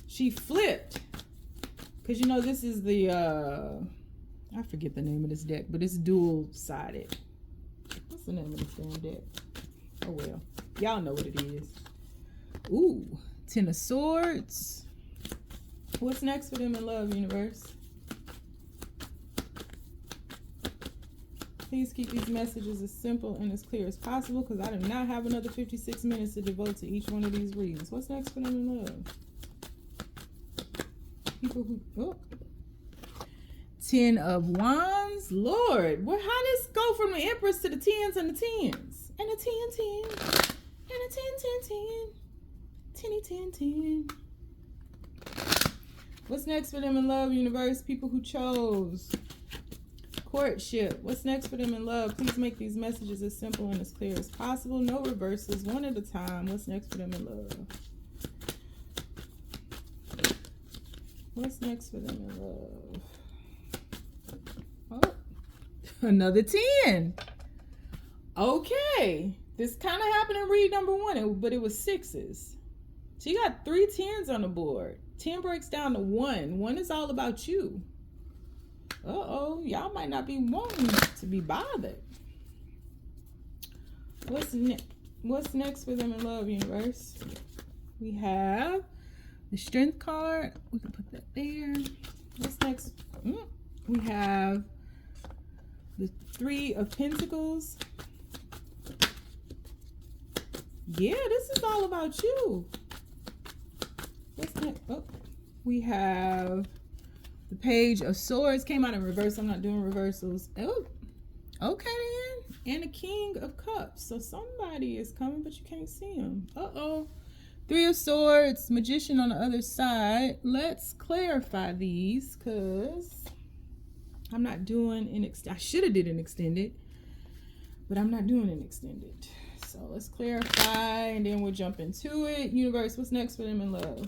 She flipped. Because you know this is the, I forget the name of this deck, but it's dual-sided. What's the name of this damn deck? Oh well, y'all know what it is. Ooh, 10 of Swords. What's next for them in love, universe? Please keep these messages as simple and as clear as possible, because I do not have another 56 minutes to devote to each one of these readings. What's next for them in love? People who... 10 of Wands. Lord, how this go from the Empress to the 10s and the 10s? And a 10, 10. And a 10, 10, 10. 10, 10, 10. What's next for them in love, universe? People who chose courtship. What's next for them in love? Please make these messages as simple and as clear as possible. No reversals, one at a time. What's next for them in love? What's next for them in love? Oh, another 10. Okay. This kind of happened in read number 1, but it was 6s. She got 3 10s on the board. 10 breaks down to 1. 1 is all about you. Uh-oh. Y'all might not be wanting to be bothered. What's next for them in love, universe? We have the Strength card. We can put that there. What's next? We have the 3 of Pentacles. Yeah, this is all about you. What's next? Oh, we have the Page of Swords. Came out in reverse. I'm not doing reversals. Oh, okay then. And the King of Cups. So somebody is coming, but you can't see him. Uh-oh. 3 of Swords. Magician on the other side. Let's clarify these, because I'm not doing an extended. I should have did an extended. but I'm not doing an extended. So let's clarify and then we'll jump into it. Universe, what's next for them in love?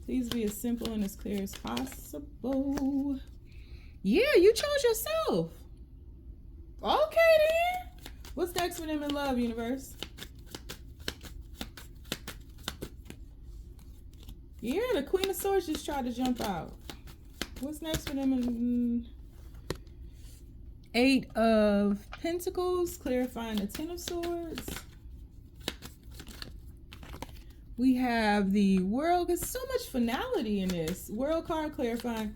Please be as simple and as clear as possible. Yeah, you chose yourself. Okay then. What's next for them in love, universe? Yeah, the Queen of Swords just tried to jump out. What's next for them in Eight of Pentacles, clarifying the Ten of Swords. We have the World. There's so much finality in this. World card clarifying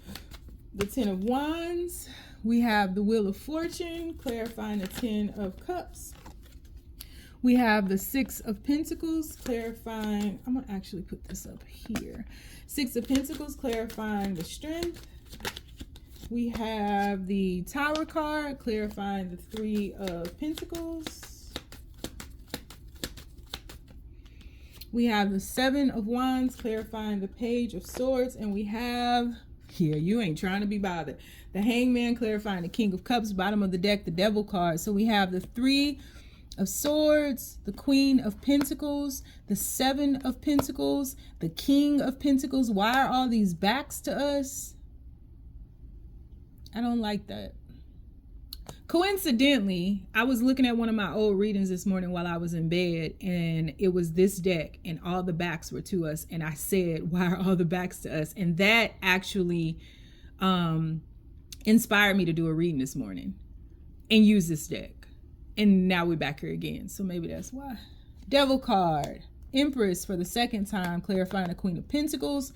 the Ten of Wands. We have the Wheel of Fortune clarifying the Ten of Cups. We have the Six of Pentacles clarifying. I'm going to actually put this up here. Six of Pentacles clarifying the Strength. We have the Tower card clarifying the Three of Pentacles. We have the Seven of Wands clarifying the Page of Swords. And we have, here, you ain't trying to be bothered, the Hangman clarifying the King of Cups, bottom of the deck, the Devil card. So we have the Three of Swords, the Queen of Pentacles, the Seven of Pentacles, the King of Pentacles. Why are all these backs to us? I don't like that. Coincidentally, I was looking at one of my old readings this morning while I was in bed, and it was this deck and all the backs were to us. And I said, why are all the backs to us? And that actually inspired me to do a reading this morning and use this deck. And now we're back here again. So maybe that's why. Devil card, Empress for the second time, clarifying the Queen of Pentacles.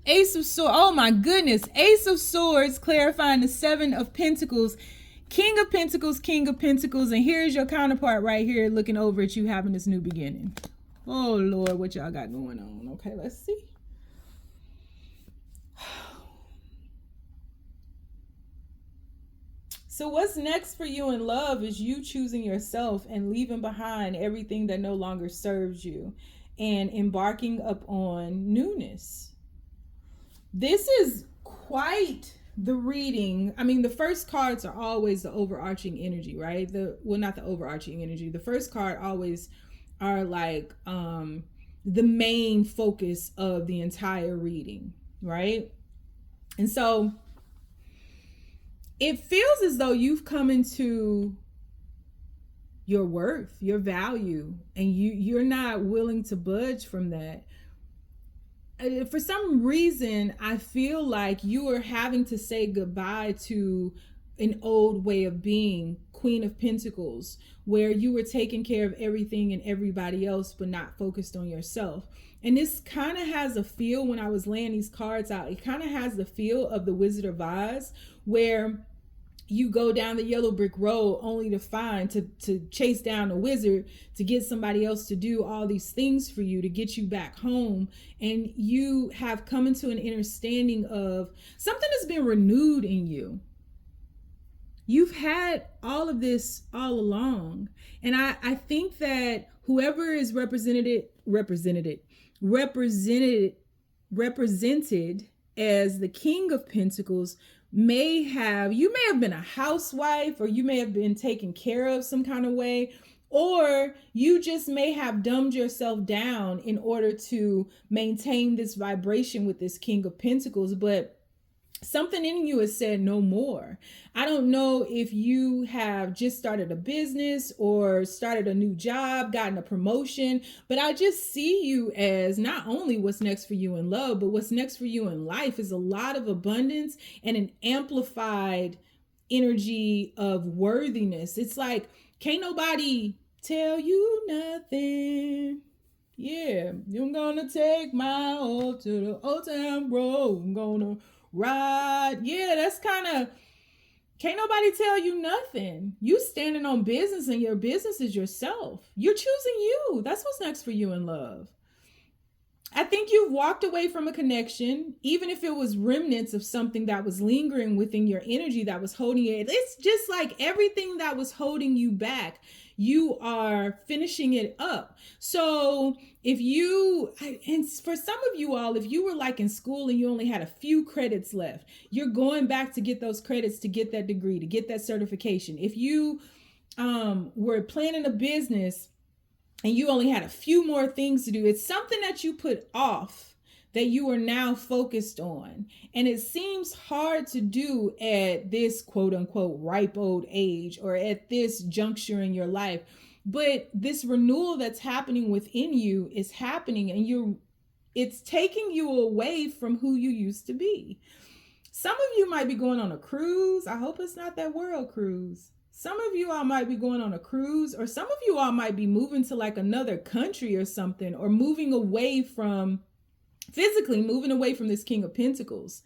Ace of Swords, oh my goodness. Ace of Swords, clarifying the Seven of Pentacles. King of Pentacles, King of Pentacles. And here's your counterpart right here looking over at you having this new beginning. Oh Lord, what y'all got going on? Okay, let's see. So what's next for you in love is you choosing yourself and leaving behind everything that no longer serves you and embarking upon newness. This is quite the reading. I mean, the first cards are always the overarching energy, right? Not the overarching energy. The first card always are like the main focus of the entire reading, right? And so it feels as though you've come into your worth, your value, and you're not willing to budge from that. For some reason, I feel like you are having to say goodbye to an old way of being, Queen of Pentacles, where you were taking care of everything and everybody else, but not focused on yourself. And this kind of has a feel, when I was laying these cards out, it kind of has the feel of the Wizard of Oz, where you go down the yellow brick road only to find, to chase down a wizard, to get somebody else to do all these things for you, to get you back home. And you have come into an understanding of something that's been renewed in you. You've had all of this all along. And I think that whoever is represented as the King of Pentacles you may have been a housewife, or you may have been taken care of some kind of way, or you just may have dumbed yourself down in order to maintain this vibration with this King of Pentacles. But something in you has said no more. I don't know if you have just started a business or started a new job, gotten a promotion, but I just see you as not only what's next for you in love, but what's next for you in life is a lot of abundance and an amplified energy of worthiness. It's like, can't nobody tell you nothing. Yeah, I'm gonna take my old to the old town road. I'm gonna ride. Yeah, that's kind of, can't nobody tell you nothing. You standing on business, and your business is yourself. You're choosing you. That's what's next for you in love. I think you've walked away from a connection, even if it was remnants of something that was lingering within your energy that was holding it. It's just like everything that was holding you back, you are finishing it up. So and for some of you all, if you were like in school and you only had a few credits left, you're going back to get those credits, to get that degree, to get that certification. If you were planning a business and you only had a few more things to do. It's something that you put off that you are now focused on. And it seems hard to do at this quote unquote ripe old age or at this juncture in your life. But this renewal that's happening within you is happening, and it's taking you away from who you used to be. Some of you might be going on a cruise. I hope it's not that world cruise. Some of you all might be going on a cruise, or some of you all might be moving to like another country or something, or moving away from, physically moving away from this King of Pentacles.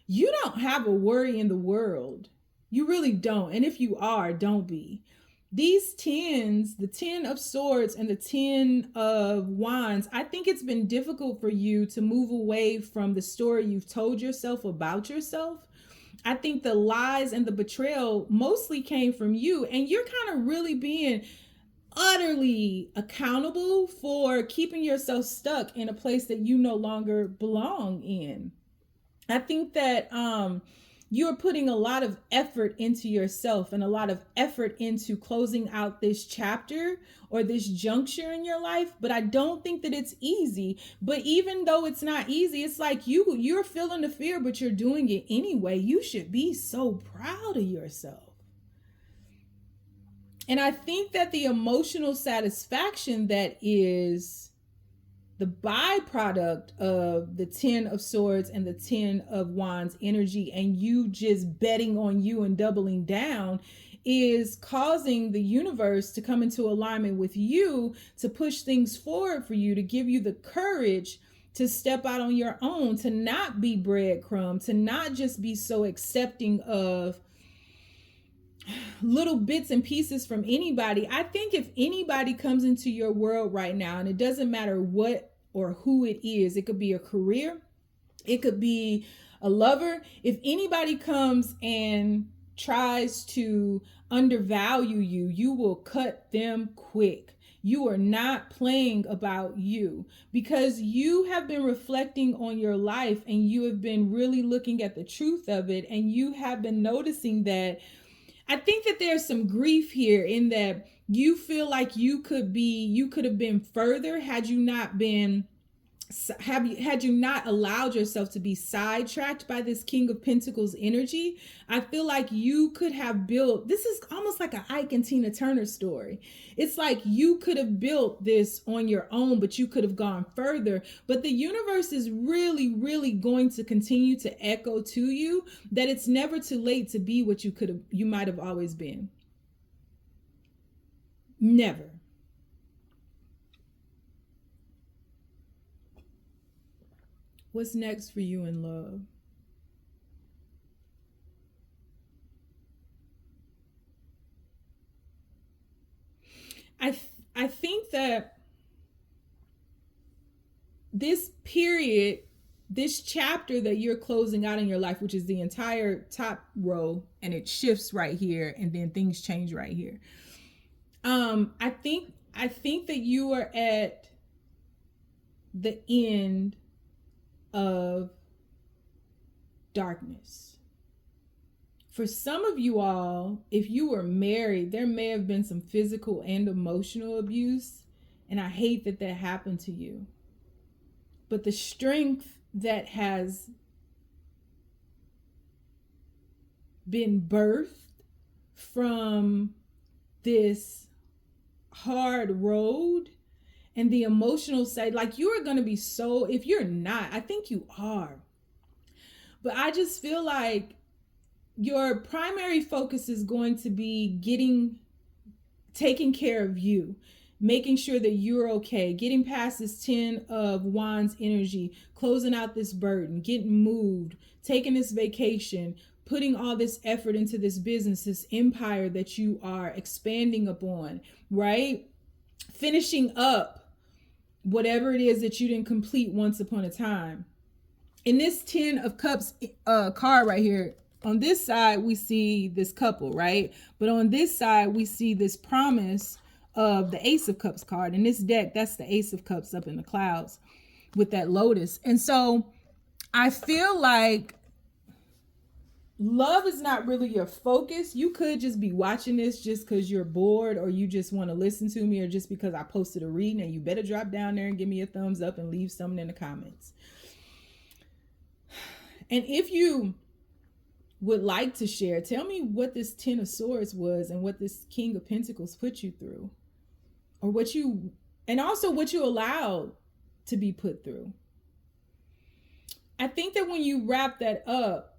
You don't have a worry in the world. You really don't. And if you are, don't be. These tens, the 10 of swords and the 10 of wands, I think it's been difficult for you to move away from the story you've told yourself about yourself. I think the lies and the betrayal mostly came from you, and you're kind of really being utterly accountable for keeping yourself stuck in a place that you no longer belong in. I think that you're putting a lot of effort into yourself and a lot of effort into closing out this chapter or this juncture in your life, but I don't think that it's easy. But even though it's not easy, it's like you're feeling the fear, but you're doing it anyway. You should be so proud of yourself. And I think that the emotional satisfaction that is the byproduct of the 10 of swords and the 10 of wands energy, and you just betting on you and doubling down, is causing the universe to come into alignment with you, to push things forward for you, to give you the courage to step out on your own, to not be breadcrumb, to not just be so accepting of little bits and pieces from anybody. I think if anybody comes into your world right now, and it doesn't matter what or who it is, it could be a career, it could be a lover. If anybody comes and tries to undervalue you, you will cut them quick. You are not playing about you, because you have been reflecting on your life and you have been really looking at the truth of it, and you have been noticing that I think that there's some grief here in that you feel like you could have been further had you not been, had you not allowed yourself to be sidetracked by this King of Pentacles energy. I feel like you could have built, this is almost like an Ike and Tina Turner story. It's like you could have built this on your own, but you could have gone further. But the universe is really, really going to continue to echo to you that it's never too late to be what you might have always been. Never. What's next for you in love? I think that this period, this chapter that you're closing out in your life, which is the entire top row, and it shifts right here, and then things change right here. I think that you are at the end of darkness. For some of you all, if you were married, there may have been some physical and emotional abuse, and I hate that that happened to you. But the strength that has been birthed from this hard road and the emotional side, like you are going to be so, if you're not, I think you are. But I just feel like your primary focus is going to be taking care of you, making sure that you're okay, getting past this 10 of wands energy, closing out this burden, getting moved, taking this vacation, putting all this effort into this business, this empire that you are expanding upon, right? Finishing up whatever it is that you didn't complete once upon a time. In this 10 of cups card right here, on this side, we see this couple, right? But on this side, we see this promise of the Ace of Cups card. In this deck, that's the Ace of Cups up in the clouds with that lotus. And so I feel like love is not really your focus. You could just be watching this just because you're bored, or you just want to listen to me, or just because I posted a reading, and you better drop down there and give me a thumbs up and leave something in the comments. And if you would like to share, tell me what this Ten of Swords was and what this King of Pentacles put you through, or and also what you allowed to be put through. I think that when you wrap that up,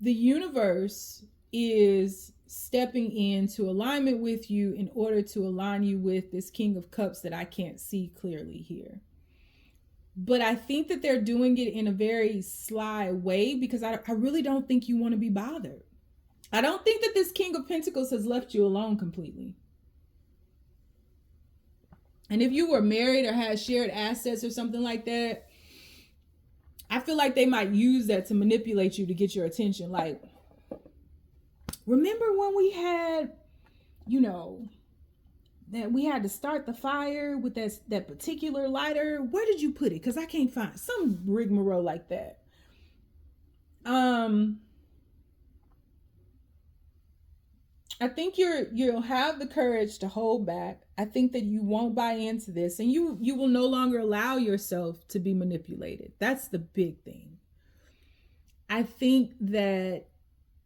the universe is stepping into alignment with you in order to align you with this King of Cups that I can't see clearly here. But I think that they're doing it in a very sly way, because I really don't think you want to be bothered. I don't think that this King of Pentacles has left you alone completely. And if you were married or had shared assets or something like that, I feel like they might use that to manipulate you to get your attention. Like, remember when we had, that we had to start the fire with that particular lighter? Where did you put it? Because I can't find some rigmarole like that. I think you'll have the courage to hold back. I think that you won't buy into this, and you will no longer allow yourself to be manipulated. That's the big thing. I think that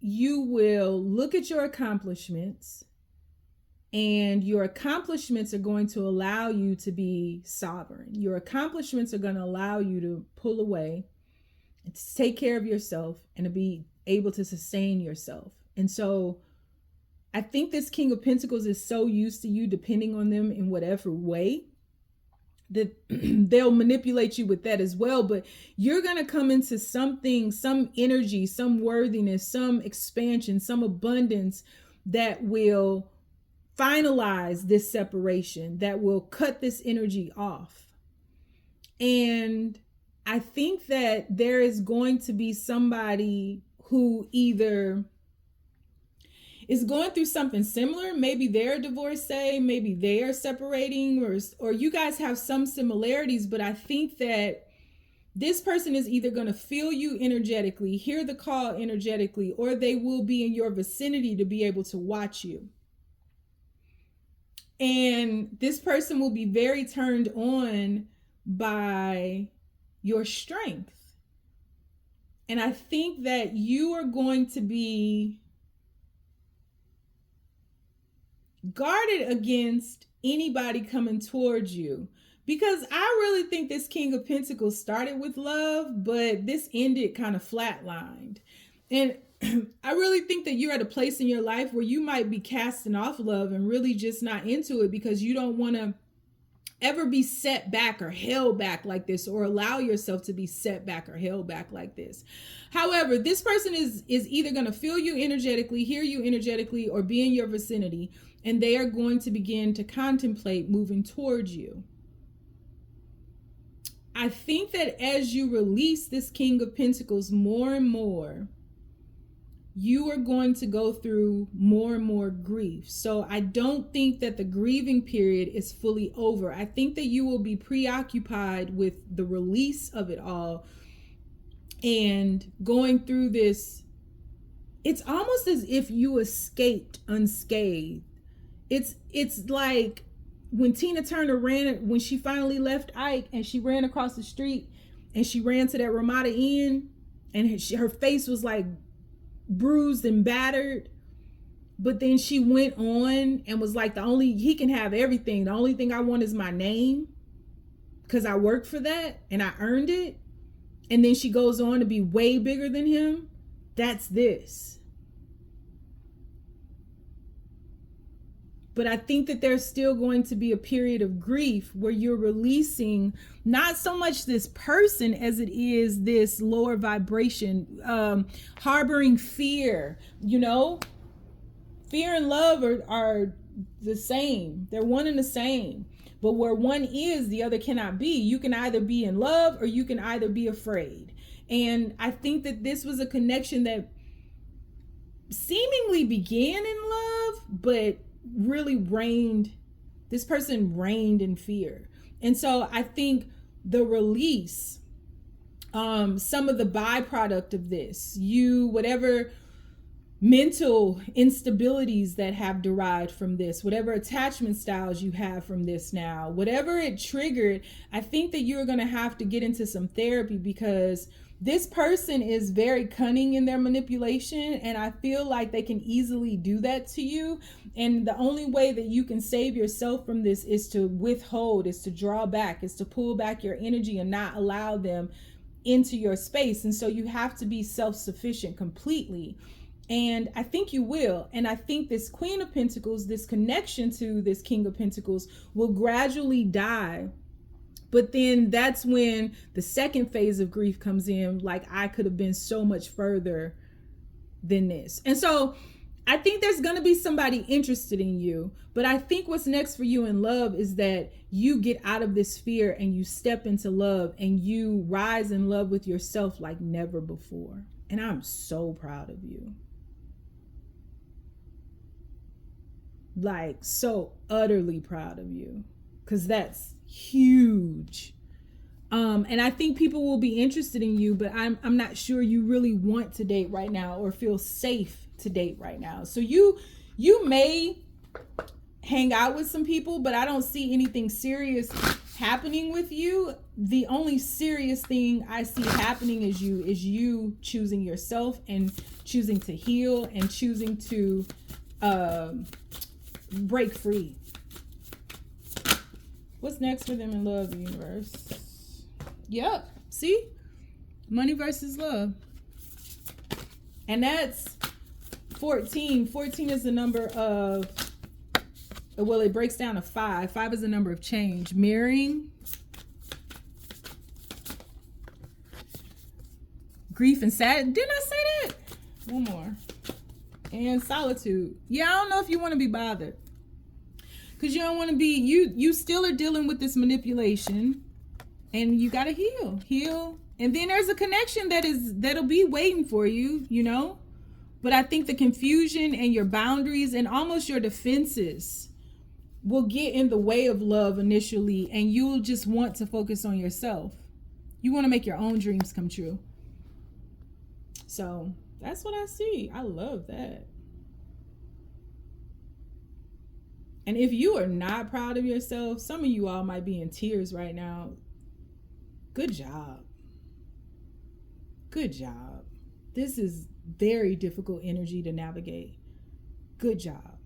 you will look at your accomplishments, and your accomplishments are going to allow you to be sovereign. Your accomplishments are going to allow you to pull away and to take care of yourself and to be able to sustain yourself. And so I think this King of Pentacles is so used to you depending on them in whatever way that they'll manipulate you with that as well. But you're going to come into something, some energy, some worthiness, some expansion, some abundance that will finalize this separation, that will cut this energy off. And I think that there is going to be somebody who either is going through something similar. Maybe they're divorcee, maybe they're separating, or you guys have some similarities. But I think that this person is either going to feel you energetically, hear the call energetically, or they will be in your vicinity to be able to watch you. And this person will be very turned on by your strength. And I think that you are going to be guarded against anybody coming towards you, because I really think this King of Pentacles started with love, but this ended kind of flatlined. And I really think that you're at a place in your life where you might be casting off love and really just not into it, because you don't want to ever be set back or held back like this, or allow yourself to be set back or held back like this. However, this person is either going to feel you energetically, hear you energetically, or be in your vicinity, and they are going to begin to contemplate moving towards you. I think that as you release this King of Pentacles more and more, you are going to go through more and more grief. So I don't think that the grieving period is fully over. I think that you will be preoccupied with the release of it all and going through this. It's almost as if you escaped unscathed. It's like when Tina Turner when she finally left Ike and she ran across the street and she ran to that Ramada Inn, and her face was like bruised and battered, but then she went on and was like, he can have everything. The only thing I want is my name, because I worked for that and I earned it. And then she goes on to be way bigger than him. That's this. But I think that there's still going to be a period of grief where you're releasing not so much this person as it is this lower vibration, harboring fear. Fear and love are the same. They're one and the same. But where one is, the other cannot be. You can either be in love or you can either be afraid. And I think that this was a connection that seemingly began in love, but really this person reigned in fear. And so I think the release some of the byproduct of this, whatever mental instabilities that have derived from this, whatever attachment styles you have from this now, whatever it triggered, I think that you're going to have to get into some therapy, because this person is very cunning in their manipulation, and I feel like they can easily do that to you. And the only way that you can save yourself from this is to withhold, is to draw back, is to pull back your energy and not allow them into your space. And so you have to be self-sufficient completely. And I think you will. And I think this Queen of Pentacles, this connection to this King of Pentacles, will gradually die. But then that's when the second phase of grief comes in. Like, I could have been so much further than this. And so I think there's going to be somebody interested in you. But I think what's next for you in love is that you get out of this fear and you step into love and you rise in love with yourself like never before. And I'm so proud of you. Like, so utterly proud of you, because that's huge. And I think people will be interested in you, but I'm not sure you really want to date right now or feel safe to date right now. So you may hang out with some people, but I don't see anything serious happening with you. The only serious thing I see happening is you choosing yourself and choosing to heal and choosing to break free. What's next for them in love, universe? Yep. See? Money versus love. And that's 14. 14 is the number of, well, it breaks down to 5. 5 is the number of change. Mirroring. Grief and sad. Didn't I say that? One more. And solitude. Yeah, I don't know if you want to be bothered, because you don't want to be, you still are dealing with this manipulation, and you got to heal. And then there's a connection that'll be waiting for you, you know. But I think the confusion and your boundaries and almost your defenses will get in the way of love initially, and you'll just want to focus on yourself. You want to make your own dreams come true. So that's what I see. I love that. And if you are not proud of yourself, some of you all might be in tears right now. Good job. Good job. This is very difficult energy to navigate. Good job.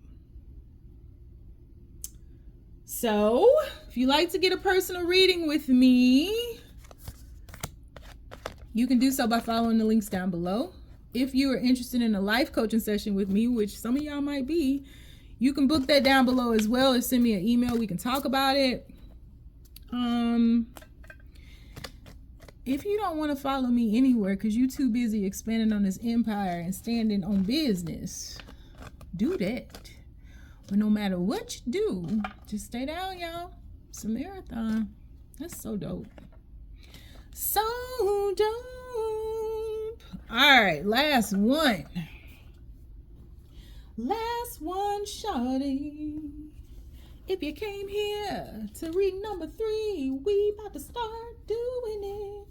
So, if you like to get a personal reading with me, you can do so by following the links down below. If you are interested in a life coaching session with me, which some of y'all might be, you can book that down below as well, or send me an email. We can talk about it. If you don't want to follow me anywhere because you're too busy expanding on this empire and standing on business, do that. But no matter what you do, just stay down, y'all. It's a marathon. That's so dope. So dope. All right, last one. Last one, shawty. If you came here to read number 3, we about to start doing it.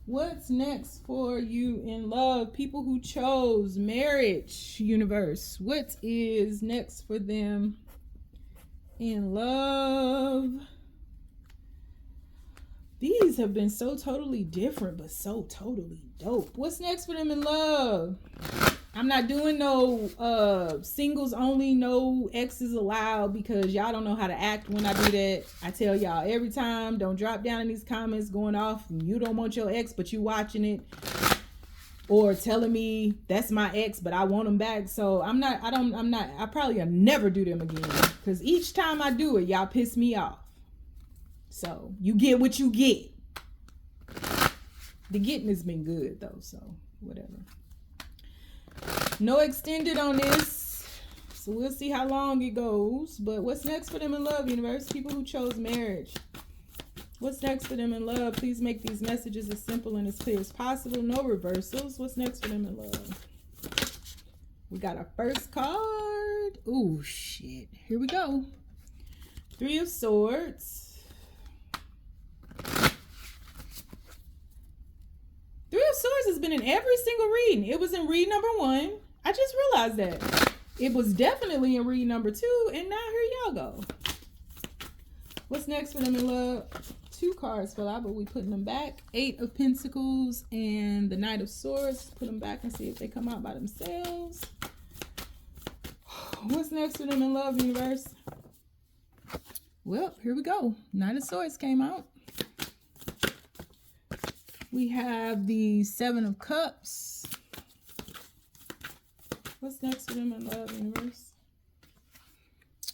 What's next for you in love? People who chose marriage, universe. What is next for them in love? These have been so totally different, but so totally dope. What's next for them in love? I'm not doing no singles only, no exes allowed, because y'all don't know how to act when I do that. I tell y'all every time, don't drop down in these comments going off, you don't want your ex, but you watching it, or telling me that's my ex, but I want him back. So I probably will never do them again, because each time I do it, y'all piss me off. So you get what you get. The getting has been good though, so whatever. No extended on this, so we'll see how long it goes. But what's next for them in love, universe? People who chose marriage. What's next for them in love? Please make these messages as simple and as clear as possible. No reversals. What's next for them in love? We got our first card. Ooh, shit. Here we go. 3 of Swords. has been in every single reading. It was in read number 1. I just realized that. It was definitely in read number 2, and now here y'all go. What's next for them in love? 2 cards fell out, but we putting them back. 8 of Pentacles and the Knight of Swords. Put them back and see if they come out by themselves. What's next for them in love, universe? Well, here we go. Knight of Swords came out. We have the 7 of Cups. What's next for them in love, universe?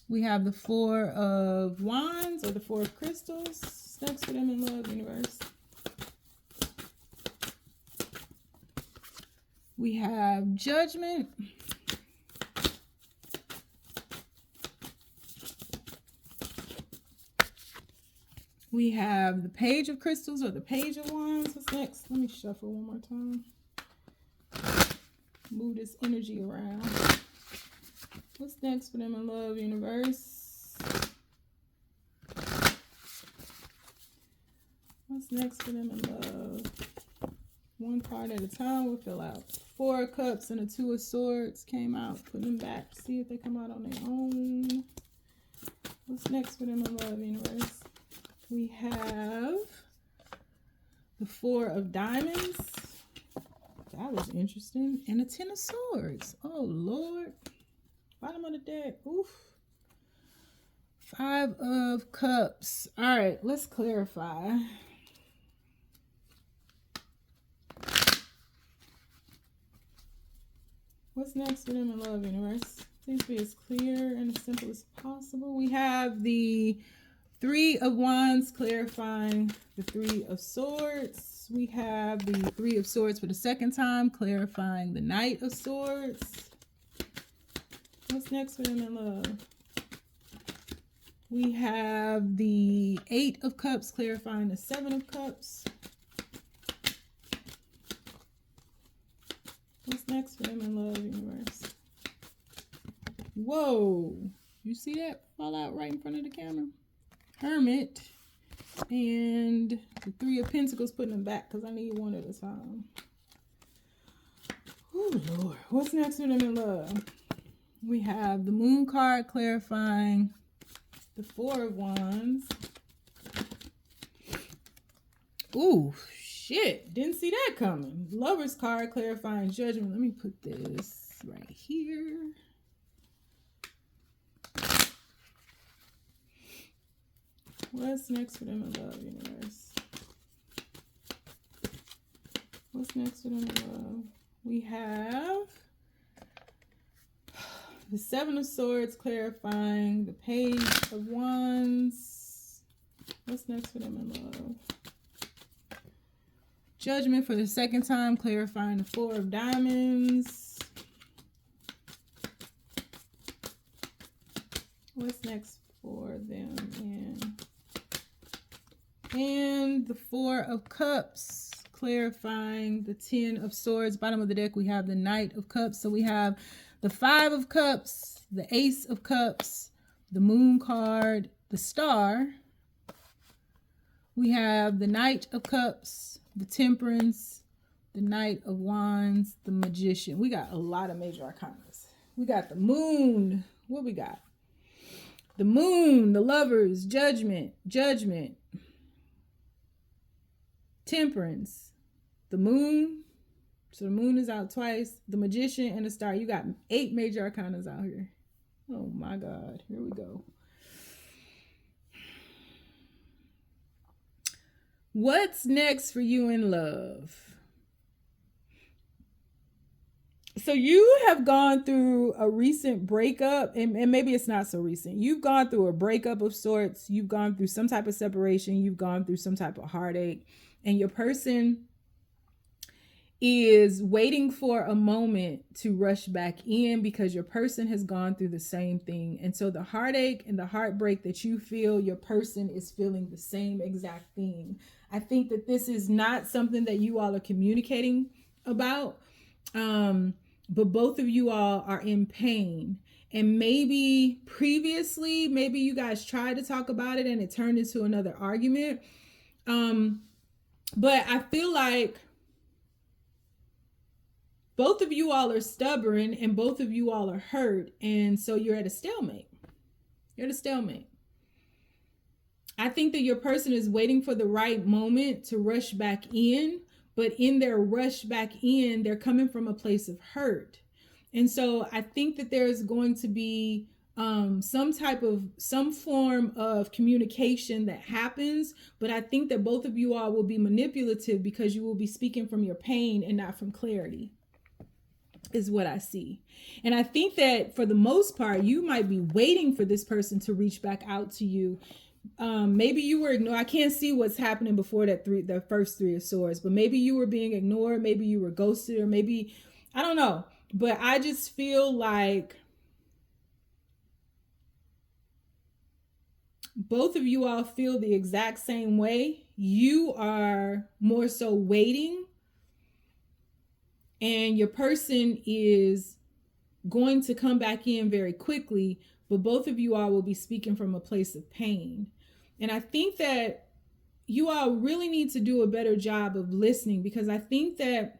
We have the 4 of Wands or the 4 of Crystals. What's next for them in love, universe? We have Judgment. We have the Page of Crystals or the Page of Wands. What's next? Let me shuffle one more time. Move this energy around. What's next for them in love, universe? What's next for them in love? One card at a time will fill out. 4 of Cups and a 2 of Swords came out. Put them back. See if they come out on their own. What's next for them in love, universe? We have the 4 of Diamonds. That was interesting. And a 10 of Swords. Oh, Lord. Bottom of the deck. Oof. 5 of Cups. All right, let's clarify. What's next for them in love, universe? Please be as clear and as simple as possible. We have the 3 of Wands clarifying the 3 of Swords. We have the 3 of Swords for the second time clarifying the Knight of Swords. What's next for them in love? We have the 8 of Cups clarifying the 7 of Cups. What's next for them in love, universe? Whoa. You see that fall out right in front of the camera? Hermit. And the 3 of Pentacles, putting them back because I need one at a time. Oh, Lord. What's next for them in love? We have the Moon card clarifying the 4 of Wands. Ooh, shit. Didn't see that coming. Lover's card clarifying Judgment. Let me put this right here. What's next for them in love, universe? What's next for them in love? We have the 7 of Swords clarifying the Page of Wands. What's next for them in love? Judgment for the second time clarifying the 4 of Diamonds. What's next for them and the 4 of Cups clarifying the 10 of Swords. Bottom of the deck we have the Knight of Cups. So we have the 5 of Cups, the Ace of Cups, the Moon card, the Star. We have the Knight of Cups, the Temperance, the Knight of Wands, the Magician. We got a lot of major arcanas. We got the Moon. What we got? The Moon, the Lovers, Judgment, Temperance, the Moon. So the Moon is out twice. The Magician and the Star. You got 8 major arcanas out here. Oh my God. Here we go. What's next for you in love? So you have gone through a recent breakup, and maybe it's not so recent. You've gone through a breakup of sorts. You've gone through some type of separation. You've gone through some type of heartache, and your person is waiting for a moment to rush back in because your person has gone through the same thing. And so the heartache and the heartbreak that you feel, your person is feeling the same exact thing. I think that this is not something that you all are communicating about. But both of you all are in pain. And maybe previously, maybe you guys tried to talk about it and it turned into another argument. But I feel like both of you all are stubborn and both of you all are hurt. And so you're at a stalemate. You're at a stalemate. I think that your person is waiting for the right moment to rush back in, but in their rush back in, they're coming from a place of hurt. And so I think that there's going to be some form of communication that happens, but I think that both of you all will be manipulative because you will be speaking from your pain and not from clarity, is what I see. And I think that for the most part, you might be waiting for this person to reach back out to you. Maybe you were ignored. I can't see what's happening before the first three of swords, but maybe you were being ignored, maybe you were ghosted, or maybe, I don't know. But I just feel like both of you all feel the exact same way. You are more so waiting, and your person is going to come back in very quickly, but both of you all will be speaking from a place of pain. And I think that you all really need to do a better job of listening, because I think that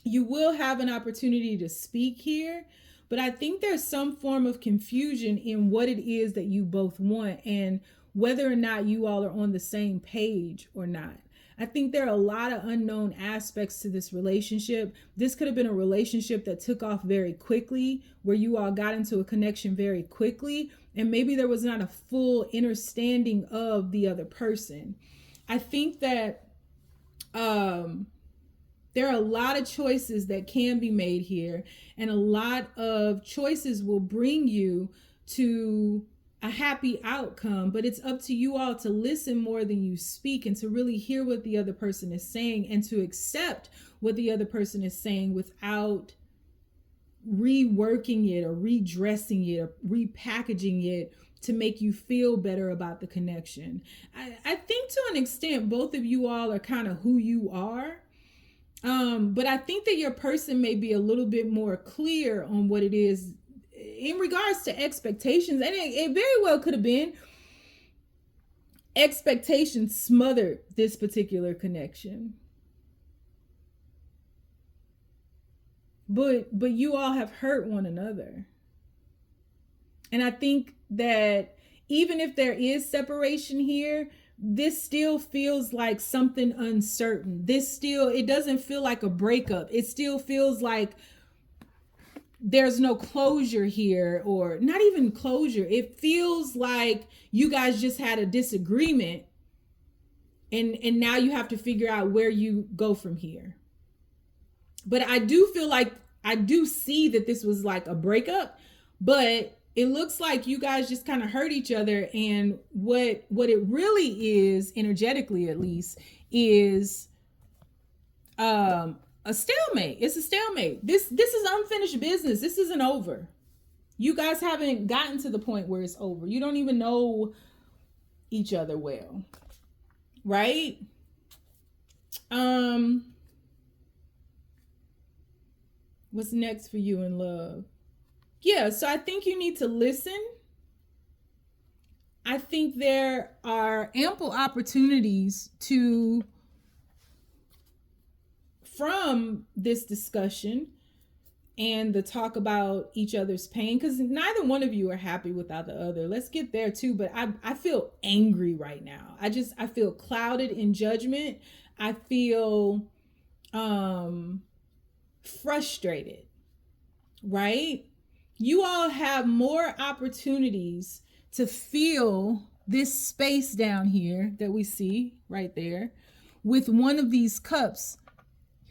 you will have an opportunity to speak here, but I think there's some form of confusion in what it is that you both want and whether or not you all are on the same page or not. I think there are a lot of unknown aspects to this relationship. This could have been a relationship that took off very quickly, where you all got into a connection very quickly, and maybe there was not a full understanding of the other person. I think that there are a lot of choices that can be made here, and a lot of choices will bring you to a happy outcome, but it's up to you all to listen more than you speak and to really hear what the other person is saying and to accept what the other person is saying without reworking it or redressing it or repackaging it to make you feel better about the connection. I think to an extent, both of you all are kind of who you are. But I think that your person may be a little bit more clear on what it is in regards to expectations. And it very well could have been expectations smothered this particular connection. But you all have hurt one another. And I think that even if there is separation here, this still feels like something uncertain. It doesn't feel like a breakup. It still feels like there's no closure here, or not even closure. It feels like you guys just had a disagreement and now you have to figure out where you go from here. But I do feel like I do see that this was like a breakup, but it looks like you guys just kind of hurt each other. And what it really is, energetically at least, is a stalemate. It's a stalemate. This is unfinished business. This isn't over. You guys haven't gotten to the point where it's over. You don't even know each other well, right? What's next for you in love? Yeah, so I think you need to listen. I think there are ample opportunities from this discussion and the talk about each other's pain, because neither one of you are happy without the other. Let's get there too. But I feel angry right now. I feel clouded in judgment. I feel frustrated, right? You all have more opportunities to fill this space down here that we see right there with one of these cups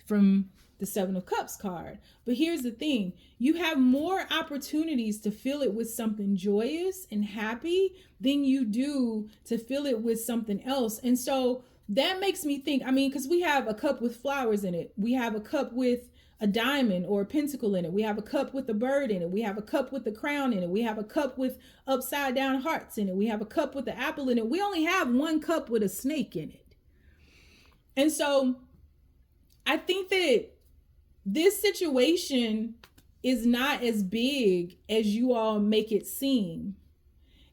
from the Seven of Cups card. But here's the thing. You have more opportunities to fill it with something joyous and happy than you do to fill it with something else. And so that makes me think, because we have a cup with flowers in it. We have a cup with a diamond or a pentacle in it. We have a cup with a bird in it. We have a cup with the crown in it. We have a cup with upside down hearts in it. We have a cup with the apple in it. We only have one cup with a snake in it. And so I think that this situation is not as big as you all make it seem.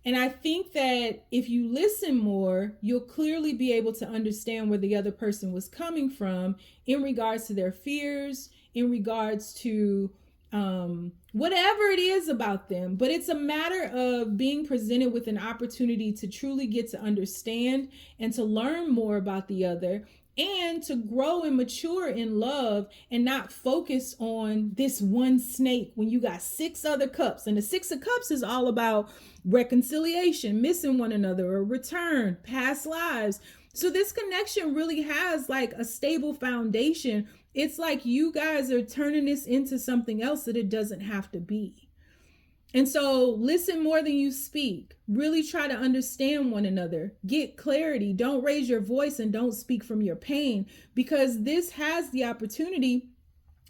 And I think that if you listen more, you'll clearly be able to understand where the other person was coming from in regards to their fears, in regards to whatever it is about them. But it's a matter of being presented with an opportunity to truly get to understand and to learn more about the other, and to grow and mature in love, and not focus on this one snake when you got 6 other cups. And the 6 of cups is all about reconciliation, missing one another, or return, past lives. So this connection really has like a stable foundation. It's like you guys are turning this into something else that it doesn't have to be. And so listen more than you speak. Really try to understand one another. Get clarity. Don't raise your voice and don't speak from your pain, because this has the opportunity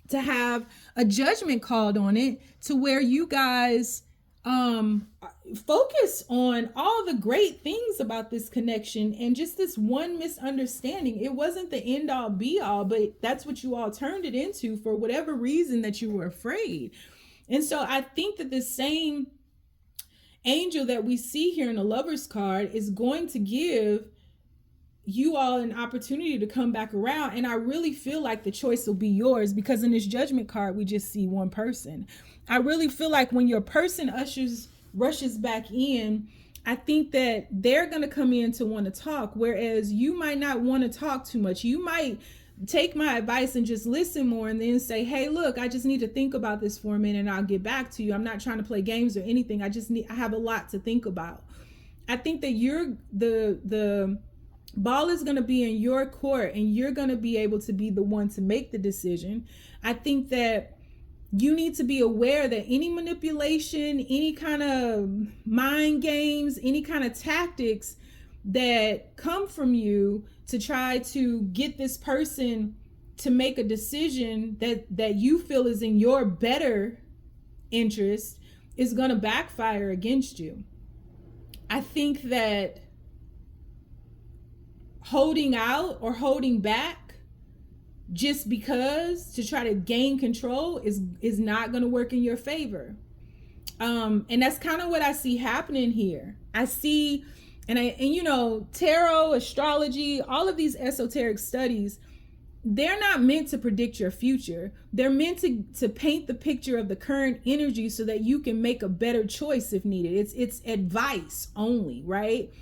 to have a judgment called on it, to where you guys focus on all the great things about this connection and just this one misunderstanding. It wasn't the end all be all, but that's what you all turned it into for whatever reason that you were afraid. And so I think that the same angel that we see here in the Lover's card is going to give you all an opportunity to come back around. And I really feel like the choice will be yours, because in this Judgment card, we just see one person. I really feel like when your person rushes back in, I think that they're going to come in to want to talk, whereas you might not want to talk too much. You might take my advice and just listen more, and then say, hey, look, I just need to think about this for a minute and I'll get back to you. I'm not trying to play games or anything. I have a lot to think about. I think that the ball is going to be in your court, and you're going to be able to be the one to make the decision. I think that you need to be aware that any manipulation, any kind of mind games, any kind of tactics that come from you to try to get this person to make a decision that you feel is in your better interest is going to backfire against you. I think that holding out or holding back just because to try to gain control is not going to work in your favor. And that's kind of what I see happening here. I see, and you know, tarot, astrology, all of these esoteric studies, they're not meant to predict your future. They're meant to paint the picture of the current energy so that you can make a better choice if needed. It's advice only, right?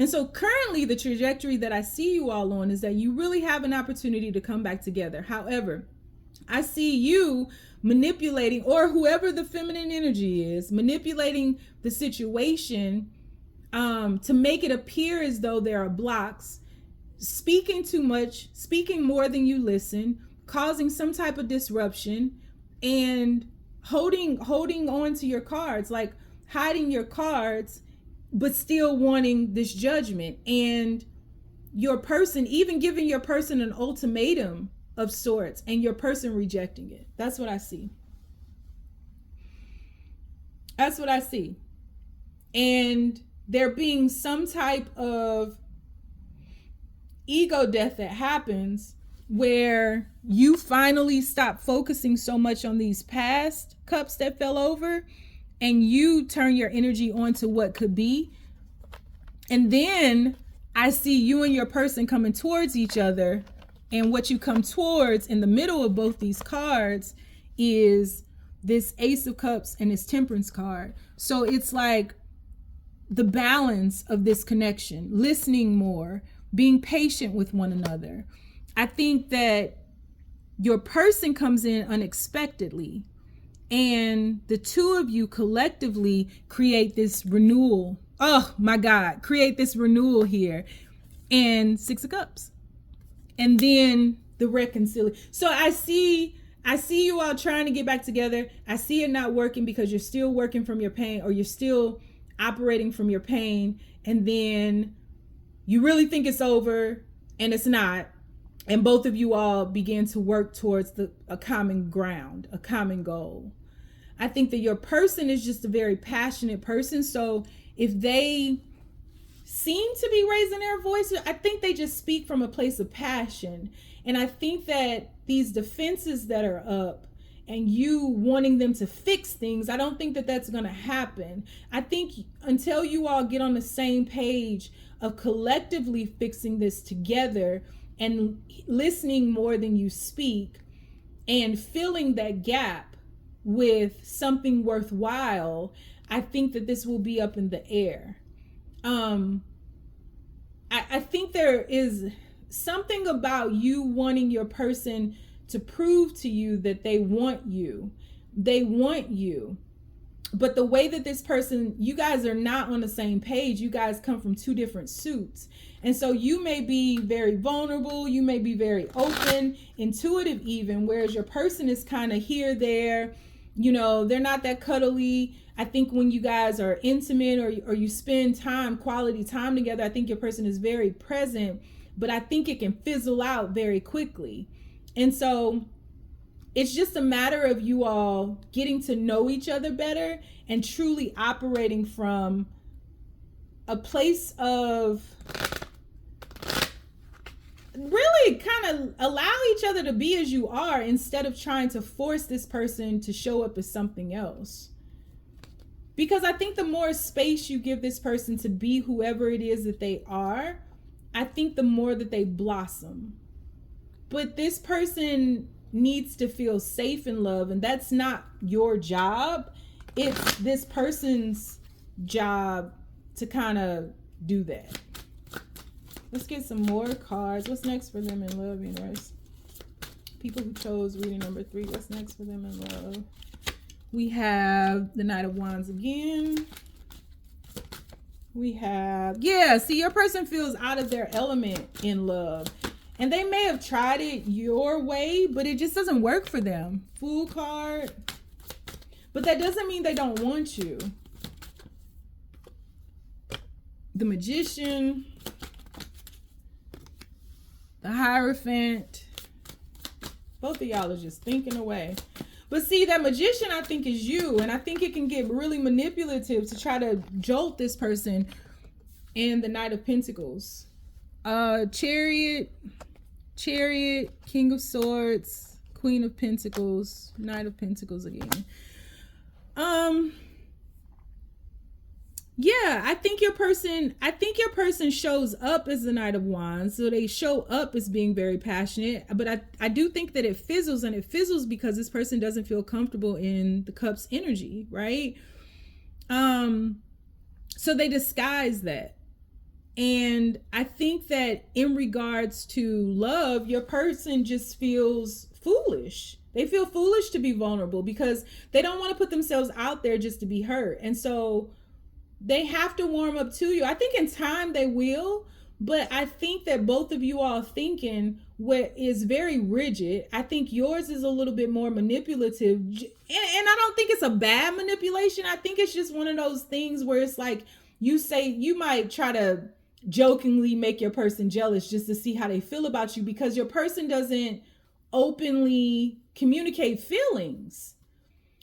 And so currently the trajectory that I see you all on is that you really have an opportunity to come back together. However, I see you manipulating, or whoever the feminine energy is, manipulating the situation to make it appear as though there are blocks, speaking too much, speaking more than you listen, causing some type of disruption, and holding on to your cards, like hiding your cards, but still wanting this judgment. And your person, even giving your person an ultimatum of sorts, and your person rejecting it. That's what I see. That's what I see. And there being some type of ego death that happens where you finally stop focusing so much on these past cups that fell over, and you turn your energy onto what could be. And then I see you and your person coming towards each other, and what you come towards in the middle of both these cards is this Ace of Cups and this Temperance card. So it's like the balance of this connection, listening more, being patient with one another. I think that your person comes in unexpectedly, and the two of you collectively create this renewal. Oh my God, create this renewal here. And 6 of Cups. And then the reconciliation. So I see you all trying to get back together. I see it not working because you're still working from your pain, or you're still operating from your pain. And then you really think it's over, and it's not. And both of you all begin to work towards a common ground, a common goal. I think that your person is just a very passionate person. So if they seem to be raising their voice, I think they just speak from a place of passion. And I think that these defenses that are up, and you wanting them to fix things. I don't think that that's going to happen. I think until you all get on the same page of collectively fixing this together and listening more than you speak and filling that gap with something worthwhile, I think that this will be up in the air. I think there is something about you wanting your person to prove to you that they want you. They want you. But the way that this person, you guys are not on the same page. You guys come from two different suits. And so you may be very vulnerable. You may be very open, intuitive even, whereas your person is kind of here, there. You know, they're not that cuddly. I think when you guys are intimate or you spend time, quality time together, I think your person is very present, but I think it can fizzle out very quickly. And so it's just a matter of you all getting to know each other better and truly operating from a place of really kind of allow each other to be as you are instead of trying to force this person to show up as something else. Because I think the more space you give this person to be whoever it is that they are, I think the more that they blossom. But this person needs to feel safe in love, and that's not your job. It's this person's job to kind of do that. Let's get some more cards. What's next for them in love, universe? People who chose reading number 3, what's next for them in love? We have the Knight of Wands again. We have, see, your person feels out of their element in love. And they may have tried it your way, but it just doesn't work for them. Fool card. But that doesn't mean they don't want you. The Magician. The Hierophant. Both of y'all are just thinking away. But see, that Magician, I think, is you. And I think it can get really manipulative to try to jolt this person. And the Knight of Pentacles. Chariot, King of Swords, Queen of Pentacles, Knight of Pentacles again. Yeah, I think your person shows up as the Knight of Wands. So they show up as being very passionate, but I do think that it fizzles, and it fizzles because this person doesn't feel comfortable in the Cup's energy, right? So they disguise that. And I think that in regards to love, your person just feels foolish. They feel foolish to be vulnerable because they don't want to put themselves out there just to be hurt. And so they have to warm up to you. I think in time they will, but I think that both of you all thinking what is very rigid. I think yours is a little bit more manipulative. And I don't think it's a bad manipulation. I think it's just one of those things where it's like you might try to jokingly make your person jealous just to see how they feel about you because your person doesn't openly communicate feelings.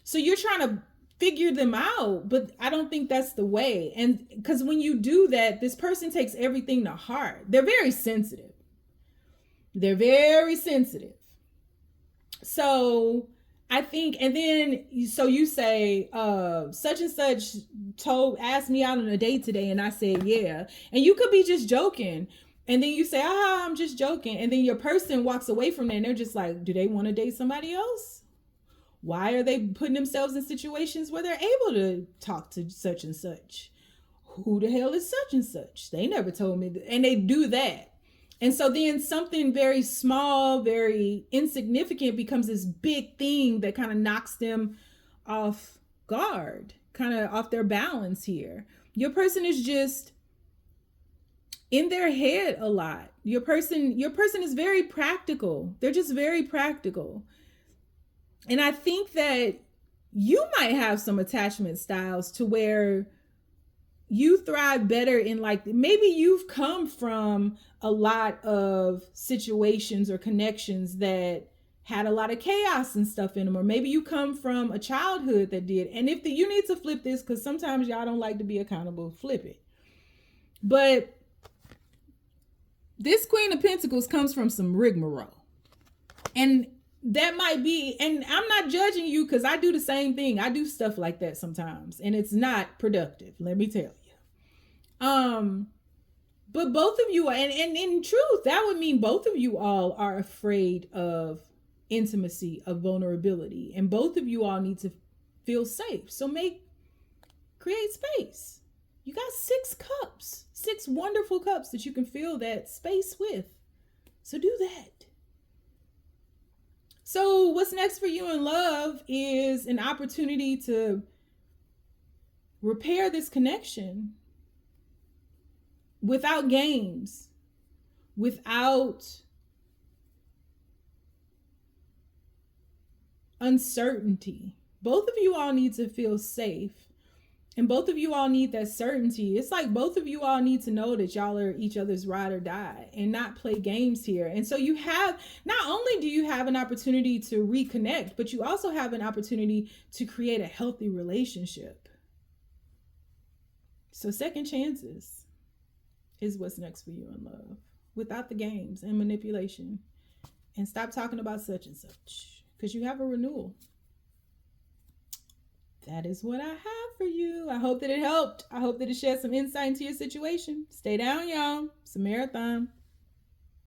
So you're trying to figure them out, but I don't think that's the way. And because when you do that, this person takes everything to heart. They're very sensitive. So I think, and then so you say such and such asked me out on a date today, and I said yeah, and you could be just joking, and then you say I'm just joking, and then your person walks away from that and they're just like, do they want to date somebody else? Why are they putting themselves in situations where they're able to talk to such and such? Who the hell is such and such? They never told me that. And they do that. And so then something very small, very insignificant becomes this big thing that kind of knocks them off guard, kind of off their balance here. Your person is just in their head a lot. Your person is very practical. They're just very practical. And I think that you might have some attachment styles to where you thrive better in, like, maybe you've come from a lot of situations or connections that had a lot of chaos and stuff in them, or maybe you come from a childhood that did. And you need to flip this, because sometimes y'all don't like to be accountable, flip it. But this Queen of Pentacles comes from some rigmarole. And that might be, and I'm not judging you because I do the same thing. I do stuff like that sometimes, and it's not productive, let me tell you. But both of you, and in truth, that would mean both of you all are afraid of intimacy, of vulnerability, and both of you all need to feel safe. So create space. You got 6 cups, 6 wonderful cups that you can fill that space with. So do that. So what's next for you in love is an opportunity to repair this connection without games, without uncertainty. Both of you all need to feel safe. And both of you all need that certainty. It's like both of you all need to know that y'all are each other's ride or die and not play games here. And so you have, not only do you have an opportunity to reconnect, but you also have an opportunity to create a healthy relationship. So second chances is what's next for you in love, without the games and manipulation. And stop talking about such and such, because you have a renewal. That is what I have for you. I hope that it helped. I hope that it shed some insight into your situation. Stay down, y'all. It's a marathon.